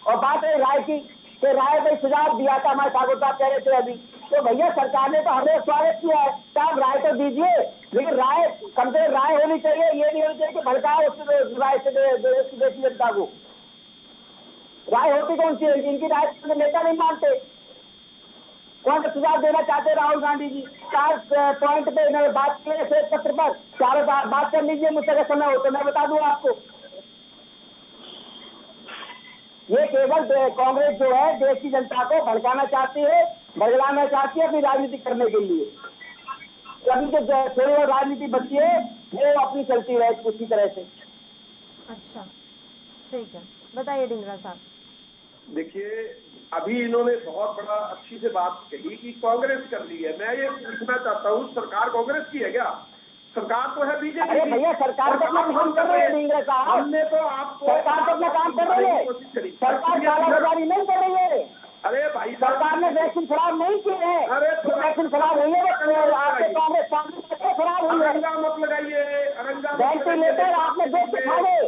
S9: और बात है राय की, कि राय में सुझाव दिया था हमारे ठाकुर साहब कह रहे थे अभी, तो भैया सरकार ने तो हमें स्वागत किया है, आप राय तो दीजिए, लेकिन राय कम से कम राय होनी चाहिए, ये नहीं होनी चाहिए कि भड़काओ उस राय से देश की जनता को। राय होती कौन सी है, इनकी राय नेता नहीं मानते। कौन सा सुझाव देना चाहते राहुल गांधी जी? 4 पॉइंट पे इन्होंने बात की है श्वेत पत्र पर, चारों बात कर लीजिए, मुझसे अगर समय हो तो मैं बता दूं आपको। ये केवल कांग्रेस जो है देश की जनता को भड़काना चाहती है, बदलाना चाहती है अपनी राजनीति करने के लिए। अभी जो थोड़ी और राजनीति बची है वो अपनी चलती रहे उसी तरह से।
S4: अच्छा ठीक है, बताइए ढींगरा साहब।
S8: देखिए अभी इन्होंने बहुत बड़ा अच्छी से बात कही कि कांग्रेस कर ली है। मैं ये पूछना चाहता हूँ, सरकार कांग्रेस की है क्या? सरकार तो है बीजेपी।
S9: अरे भैया सरकार तो अपना काम कर रही है ढींगरा साहब,
S8: हमने तो आपको
S9: सरकार तो अपना काम कर रही है, सरकार कालाबाजारी नहीं कर रही है।
S8: अरे भाई
S9: सरकार ने वैक्सीन खराब नहीं की है, जो वैक्सीन खराब हुई है वो आपके कांग्रेस खराब हुई है।
S8: अरंगा मत लगाइए, अरंगा
S9: वेंटिलेटर आपने देश से खा गए,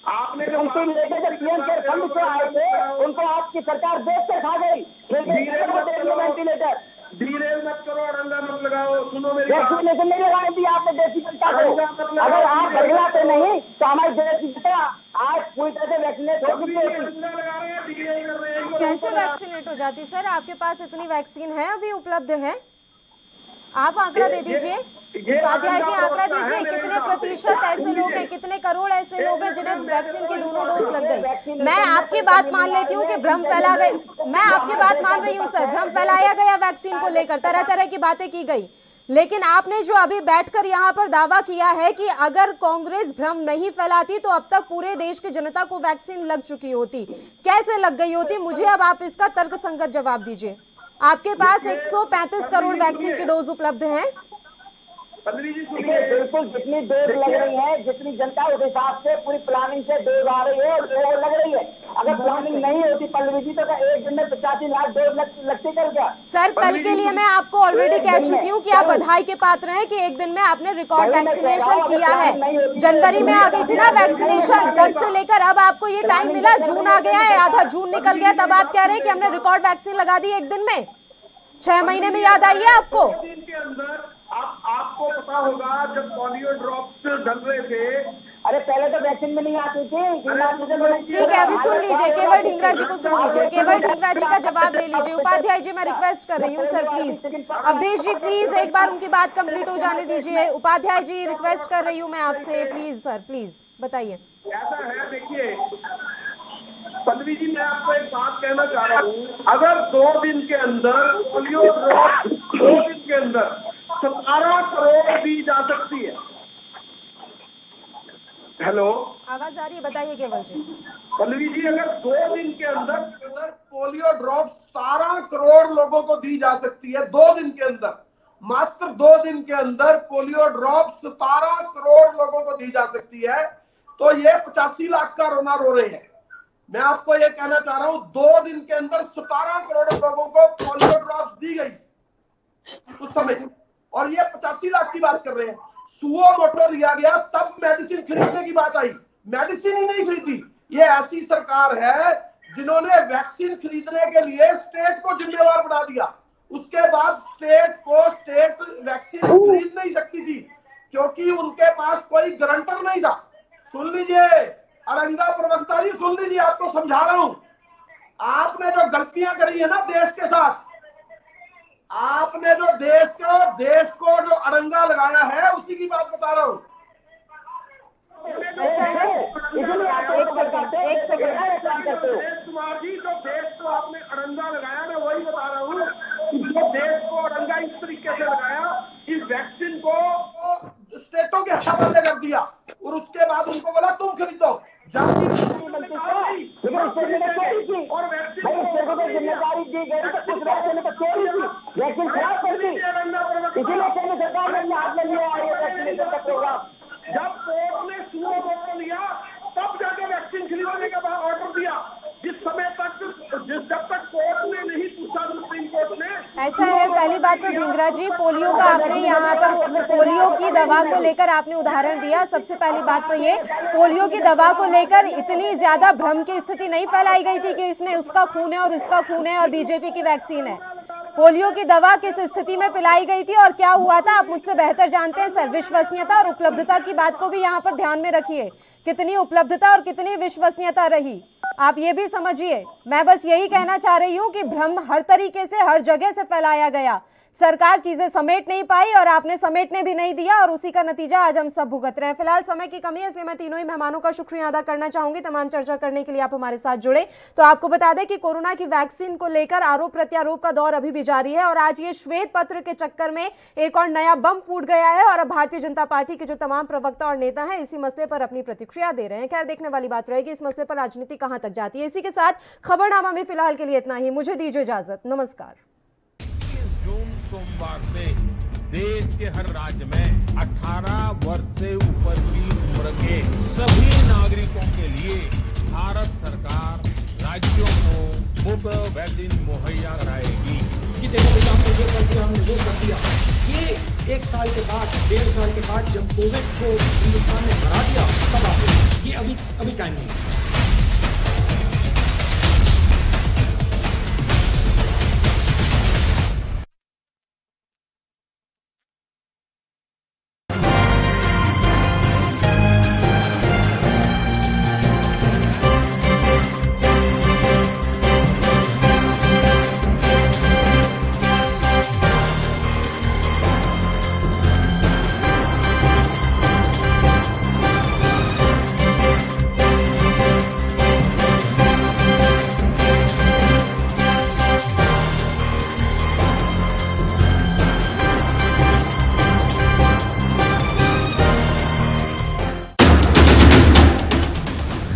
S9: आपने वेंटिलेटर जब पीएम केयर फंड से आए थे उनको आपकी सरकार देश से खा गई। वेंटिलेटर
S8: धीरे मत करो, अरंगा मत लगाओ, सुनो मेरी
S9: वैक्सीनेशन नहीं लगाने दी आपने देश की जनता को। अगर आप बदलाते नहीं तो हमारे देश की जनता आज पूरी तरह से वैक्सीनेट हो चुकी है।
S4: कैसे वैक्सीनेट हो जाती सर? आपके पास इतनी वैक्सीन है अभी उपलब्ध है? आप आंकड़ा दे दीजिए, उपाध्याय जी आंकड़ा दीजिए, कितने प्रतिशत ऐसे लोग हैं, कितने करोड़ ऐसे लोग हैं जिन्हें वैक्सीन की दोनों डोज लग गई। मैं आपकी बात मान लेती हूँ कि भ्रम फैला गई, मैं आपकी बात मान रही हूँ सर, भ्रम फैलाया गया वैक्सीन को लेकर, तरह तरह की बातें की गई, लेकिन आपने जो अभी बैठकर यहाँ पर दावा किया है कि अगर कांग्रेस भ्रम नहीं फैलाती तो अब तक पूरे देश की जनता को वैक्सीन लग चुकी होती। कैसे लग गई होती? मुझे अब आप इसका तर्कसंगत जवाब दीजिए। आपके पास 135 करोड़ वैक्सीन की डोज उपलब्ध हैं।
S9: बिल्कुल जितनी डोज लग रही है, जितनी जनता उस हिसाब से पूरी प्लानिंग से डोज आ रही है और डोज लग रही है। अगर प्लानिंग नहीं होती पल्लवी जी तो एक दिन में 85 लाख डोज लगती कर क्या?
S4: सर कल के लिए मैं आपको ऑलरेडी कह चुकी हूँ कि आप बधाई के पात्र हैं कि एक दिन में आपने रिकॉर्ड वैक्सीनेशन किया है। जनवरी में आ गई थी ना वैक्सीनेशन, तब से लेकर अब आपको ये टाइम मिला, जून आ गया है, आधा जून निकल गया, तब आप कह रहे हैं कि हमने रिकॉर्ड वैक्सीन लगा दी एक दिन में। 6 महीने में याद आई है आपको?
S8: आपको पता होगा जब पोलियो ड्रॉप्स डल रहे थे,
S9: अरे पहले तो वैक्सीन में नहीं आती थी।
S4: ठीक है, अभी सुन लीजिए, केवल ढींगरा जी को सुन लीजिए, केवल ढींगरा जी का जवाब ले लीजिए। उपाध्याय जी मैं रिक्वेस्ट कर रही हूँ sir, please Avadhesh ji please एक बार उनकी बात कंप्लीट हो जाने दीजिए। उपाध्याय जी रिक्वेस्ट कर रही हूँ मैं आपसे, प्लीज सर प्लीज बताइए।
S8: ऐसा है, देखिए पल्लवी जी मैं आपको एक बात कहना चाह रहा हूँ, अगर 2 दिन के अंदर पोलियो ड्रॉप 2 दिन के अंदर 17 करोड़ दी जा सकती है। हेलो,
S4: आवाज आ रही है, बताइए केवल जी।
S8: पल्लवी जी अगर 2 दिन के अंदर पोलियो ड्रॉप 17 करोड़ लोगों को दी जा सकती है, 2 दिन के अंदर, मात्र 2 दिन के अंदर पोलियो ड्रॉप 17 करोड़ लोगों को दी जा सकती है, तो ये 85 लाख का रोना रो रहे हैं। मैं आपको ये कहना चाह रहा हूं 2 दिन के अंदर 17 करोड़ लोगों को पोलियो ड्रॉप्स दी गई उस समय, और ये 85 लाख की बात कर रहे हैं। सुओ मोटो लिया गया तब मेडिसिन खरीदने की बात आई, मेडिसिन ही नहीं खरीदी। ये ऐसी सरकार है जिन्होंने वैक्सीन खरीदने के लिए स्टेट को जिम्मेवार बना दिया। उसके बाद स्टेट वैक्सीन खरीद नहीं सकती थी क्योंकि उनके पास कोई गारंटर नहीं था। सुन लीजिए अरंगा प्रवक्ता जी, सुन लीजिए, आपको समझा रहा हूं। आपने जो गलतियां करी है ना देश के साथ, आपने जो देश को जो अरंगा लगाया है, उसी की बात बता रहा हूं।
S4: ऐसा है। एक सेकंड।
S12: कुमार जी, जो देश को आपने अड़ंगा लगाया, मैं वही बता रहा हूँ कि जो देश को अड़ंगा इस तरीके से लगाया कि वैक्सीन को
S8: स्टेटों के हवाले कर दिया और उसके बाद उनको बोला तुम खरीदो।
S9: और जिम्मेदारी दी गई तो कुछ वैक्सीन को चोरी की, वैक्सीन खराब कर दी, इसीलिए केंद्र सरकार ने हाथ में लिया है वैक्सीनेशन का प्रोग्राम।
S12: जब कोर्ट ने सुओ को लिया तब जाके वैक्सीन खरीदने का ऑर्डर दिया। जिस समय तक जब तक कोर्ट ने नहीं पूछा, सुप्रीम कोर्ट ने।
S4: ऐसा है, पहली बात तो ढींगरा जी, पोलियो का आपने यहाँ पर पोलियो की दवा को लेकर आपने उदाहरण दिया। सबसे पहली बात तो ये, पोलियो की दवा को लेकर इतनी ज्यादा भ्रम की स्थिति नहीं फैलाई गई थी कि इसमें उसका खून है और इसका खून है और बीजेपी की वैक्सीन है। पोलियो की दवा किस स्थिति में पिलाई गई थी और क्या हुआ था, आप मुझसे बेहतर जानते हैं सर। विश्वसनीयता और उपलब्धता की बात को भी यहाँ पर ध्यान में रखिए, कितनी उपलब्धता और कितनी विश्वसनीयता रही, आप ये भी समझिए। मैं बस यही कहना चाह रही हूँ कि भ्रम हर तरीके से हर जगह से फैलाया गया, सरकार चीजें समेट नहीं पाई और आपने समेटने भी नहीं दिया और उसी का नतीजा आज हम सब भुगत रहे हैं। फिलहाल समय की कमी है, इसलिए मैं तीनों ही मेहमानों का शुक्रिया अदा करना चाहूंगी तमाम चर्चा करने के लिए आप हमारे साथ जुड़े। तो आपको बता दें कि कोरोना की वैक्सीन को लेकर आरोप प्रत्यारोप का दौर अभी भी जारी है और आज ये श्वेत पत्र के चक्कर में एक और नया बम फूट गया है और अब भारतीय जनता पार्टी के जो तमाम प्रवक्ता और नेता हैं इसी मसले पर अपनी प्रतिक्रिया दे रहे हैं। खैर, देखने वाली बात रहेगी इस मसले पर राजनीति कहां तक जाती है। इसी के साथ खबरनामा में फिलहाल के लिए इतना ही, मुझे दीजिए इजाजत, नमस्कार।
S2: सोमवार से देश के हर राज्य में 18 वर्ष से ऊपर की उम्र के सभी नागरिकों के लिए भारत सरकार राज्यों को मुफ्त वैक्सीन मुहैया कराएगी।
S3: कि देखो बेटा, हमने ये कर दिया, हमने वो कर दिया। ये 1 साल के बाद, 1.5 साल के बाद जब कोविड को हिंदुस्तान ने हरा दिया तब आप ये अभी टाइम नहीं।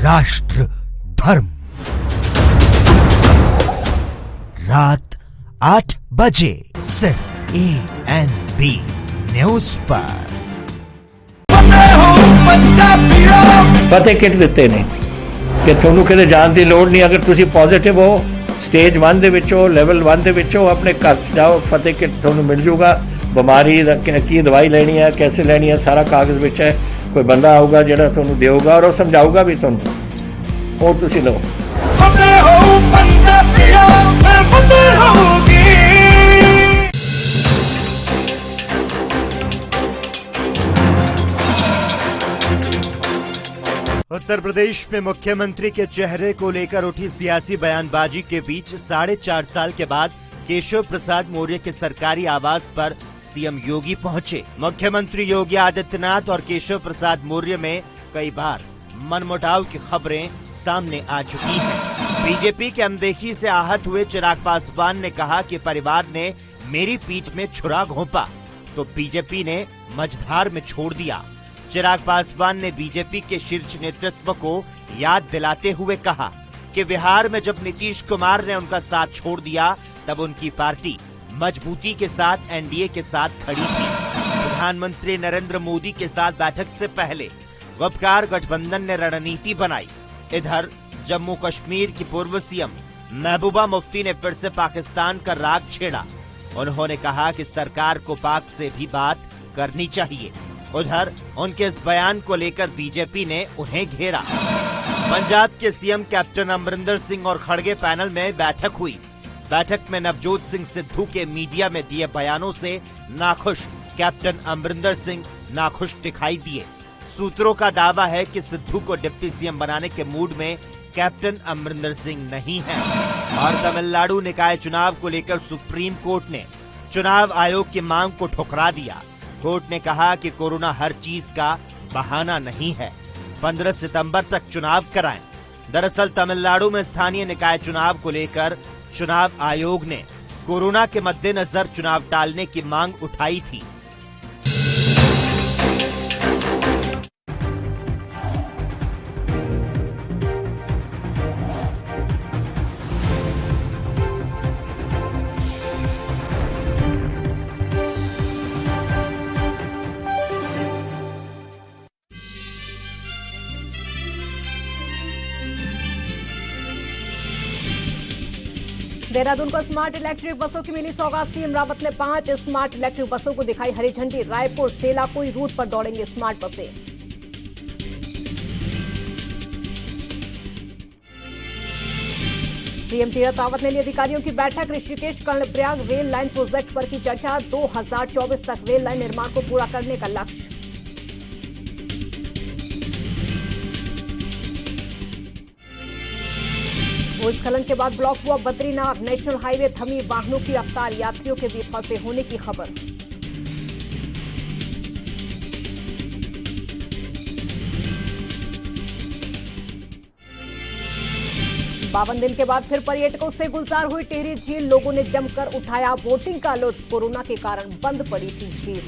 S1: राष्ट्र धर्म, रात 8 बजे सिर्फ ANB न्यूज पर।
S10: ਫਤਿਹ ਕਿਟ ਦਿੱਤੇ ਨੇ ਕਿ ਤੁਹਾਨੂੰ ਕਿਤੇ ਜਾਣ ਦੀ ਲੋੜ ਨਹੀਂ। ਅਗਰ ਤੁਸੀਂ ਪੋਜ਼ਿਟਿਵ ਹੋ, ਸਟੇਜ 1 ਦੇ ਵਿੱਚ ਹੋ, ਲੈਵਲ 1 ਦੇ ਵਿੱਚ ਹੋ, ਆਪਣੇ ਘਰ ਜਾਓ, ਫਤਿਹ ਕਿਟ ਤੁਹਾਨੂੰ ਮਿਲ ਜੂਗਾ। ਬਿਮਾਰੀ ਦਾ ਕੀ ਦਵਾਈ ਲੈਣੀ ਹੈ, कैसे ਲੈਣੀ ਹੈ, ਸਾਰਾ ਕਾਗਜ਼ ਵਿੱਚ ਹੈ। ਕੋਈ ਬੰਦਾ ਆਊਗਾ ਜਿਹੜਾ ਤੁਹਾਨੂੰ ਦੇਊਗਾ ਔਰ ਉਹ ਸਮਝਾਊਗਾ ਵੀ ਤੁਹਾਨੂੰ, ਉਹ ਤੁਸੀਂ ਲਓ।
S1: उत्तर प्रदेश में मुख्यमंत्री के चेहरे को लेकर उठी सियासी बयानबाजी के बीच 4.5 साल के बाद केशव प्रसाद मौर्य के सरकारी आवास पर सीएम योगी पहुंचे। मुख्यमंत्री योगी आदित्यनाथ और केशव प्रसाद मौर्य में कई बार मनमुटाव की खबरें सामने आ चुकी हैं। बीजेपी की अनदेखी से आहत हुए चिराग पासवान ने कहा कि परिवार ने मेरी पीठ में छुरा घोंपा तो बीजेपी ने मझधार में छोड़ दिया। चिराग पासवान ने बीजेपी के शीर्ष नेतृत्व को याद दिलाते हुए कहा कि बिहार में जब नीतीश कुमार ने उनका साथ छोड़ दिया तब उनकी पार्टी मजबूती के साथ एनडीए के साथ खड़ी थी। प्रधानमंत्री नरेंद्र मोदी के साथ बैठक से पहले वपकार गठबंधन ने रणनीति बनाई। इधर जम्मू कश्मीर की पूर्व सीएम महबूबा मुफ्ती ने फिर से पाकिस्तान का राग छेड़ा। उन्होंने कहा कि सरकार को पाक से भी बात करनी चाहिए। उधर उनके इस बयान को लेकर बीजेपी ने उन्हें घेरा। पंजाब के सीएम कैप्टन अमरिंदर सिंह और खड़गे पैनल में बैठक हुई। बैठक में नवजोत सिंह सिद्धू के मीडिया में दिए बयानों से नाखुश कैप्टन अमरिंदर सिंह नाखुश दिखाई दिए। सूत्रों का दावा है कि सिद्धू को डिप्टी सीएम बनाने के मूड में कैप्टन अमरिंदर सिंह नहीं है। और तमिलनाडु निकाय चुनाव को लेकर सुप्रीम कोर्ट ने चुनाव आयोग की मांग को ठुकरा दिया। कोर्ट ने कहा कि कोरोना हर चीज का बहाना नहीं है। 15 सितंबर तक चुनाव कराएं। दरअसल तमिलनाडु में स्थानीय निकाय चुनाव को लेकर चुनाव आयोग ने कोरोना के मद्देनजर चुनाव टालने की मांग उठाई थी।
S4: देहरादून को स्मार्ट इलेक्ट्रिक बसों की मिली सौगात। सीएम रावत ने 5 स्मार्ट इलेक्ट्रिक बसों को दिखाई हरी झंडी। रायपुर सेलाकुई रूट पर दौड़ेंगे स्मार्ट बसें। सीएम तीरथ रावत ने ली अधिकारियों की बैठक। Rishikesh Karnaprayag rail line project पर की चर्चा। 2024 तक रेल लाइन निर्माण को पूरा करने का लक्ष्य। भूस्खलन के बाद ब्लॉक हुआ बद्रीनाथ। नेशनल हाईवे थमी वाहनों की रफ्तार। यात्रियों के भी फंसे होने की खबर। बावन दिन के बाद फिर पर्यटकों से गुलजार हुई टिहरी झील। लोगों ने जमकर उठाया बोटिंग का लुत्फ। कोरोना के कारण बंद पड़ी थी झील।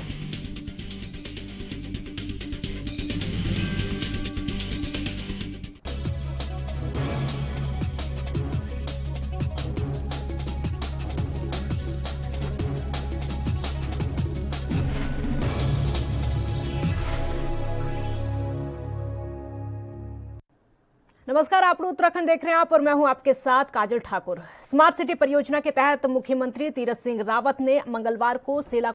S4: नमस्कार, आप उत्तराखंड देख रहे हैं और मैं हूं आपके साथ काजल ठाकुर। स्मार्ट सिटी परियोजना के तहत मुख्यमंत्री तीरथ सिंह रावत ने मंगलवार को सेला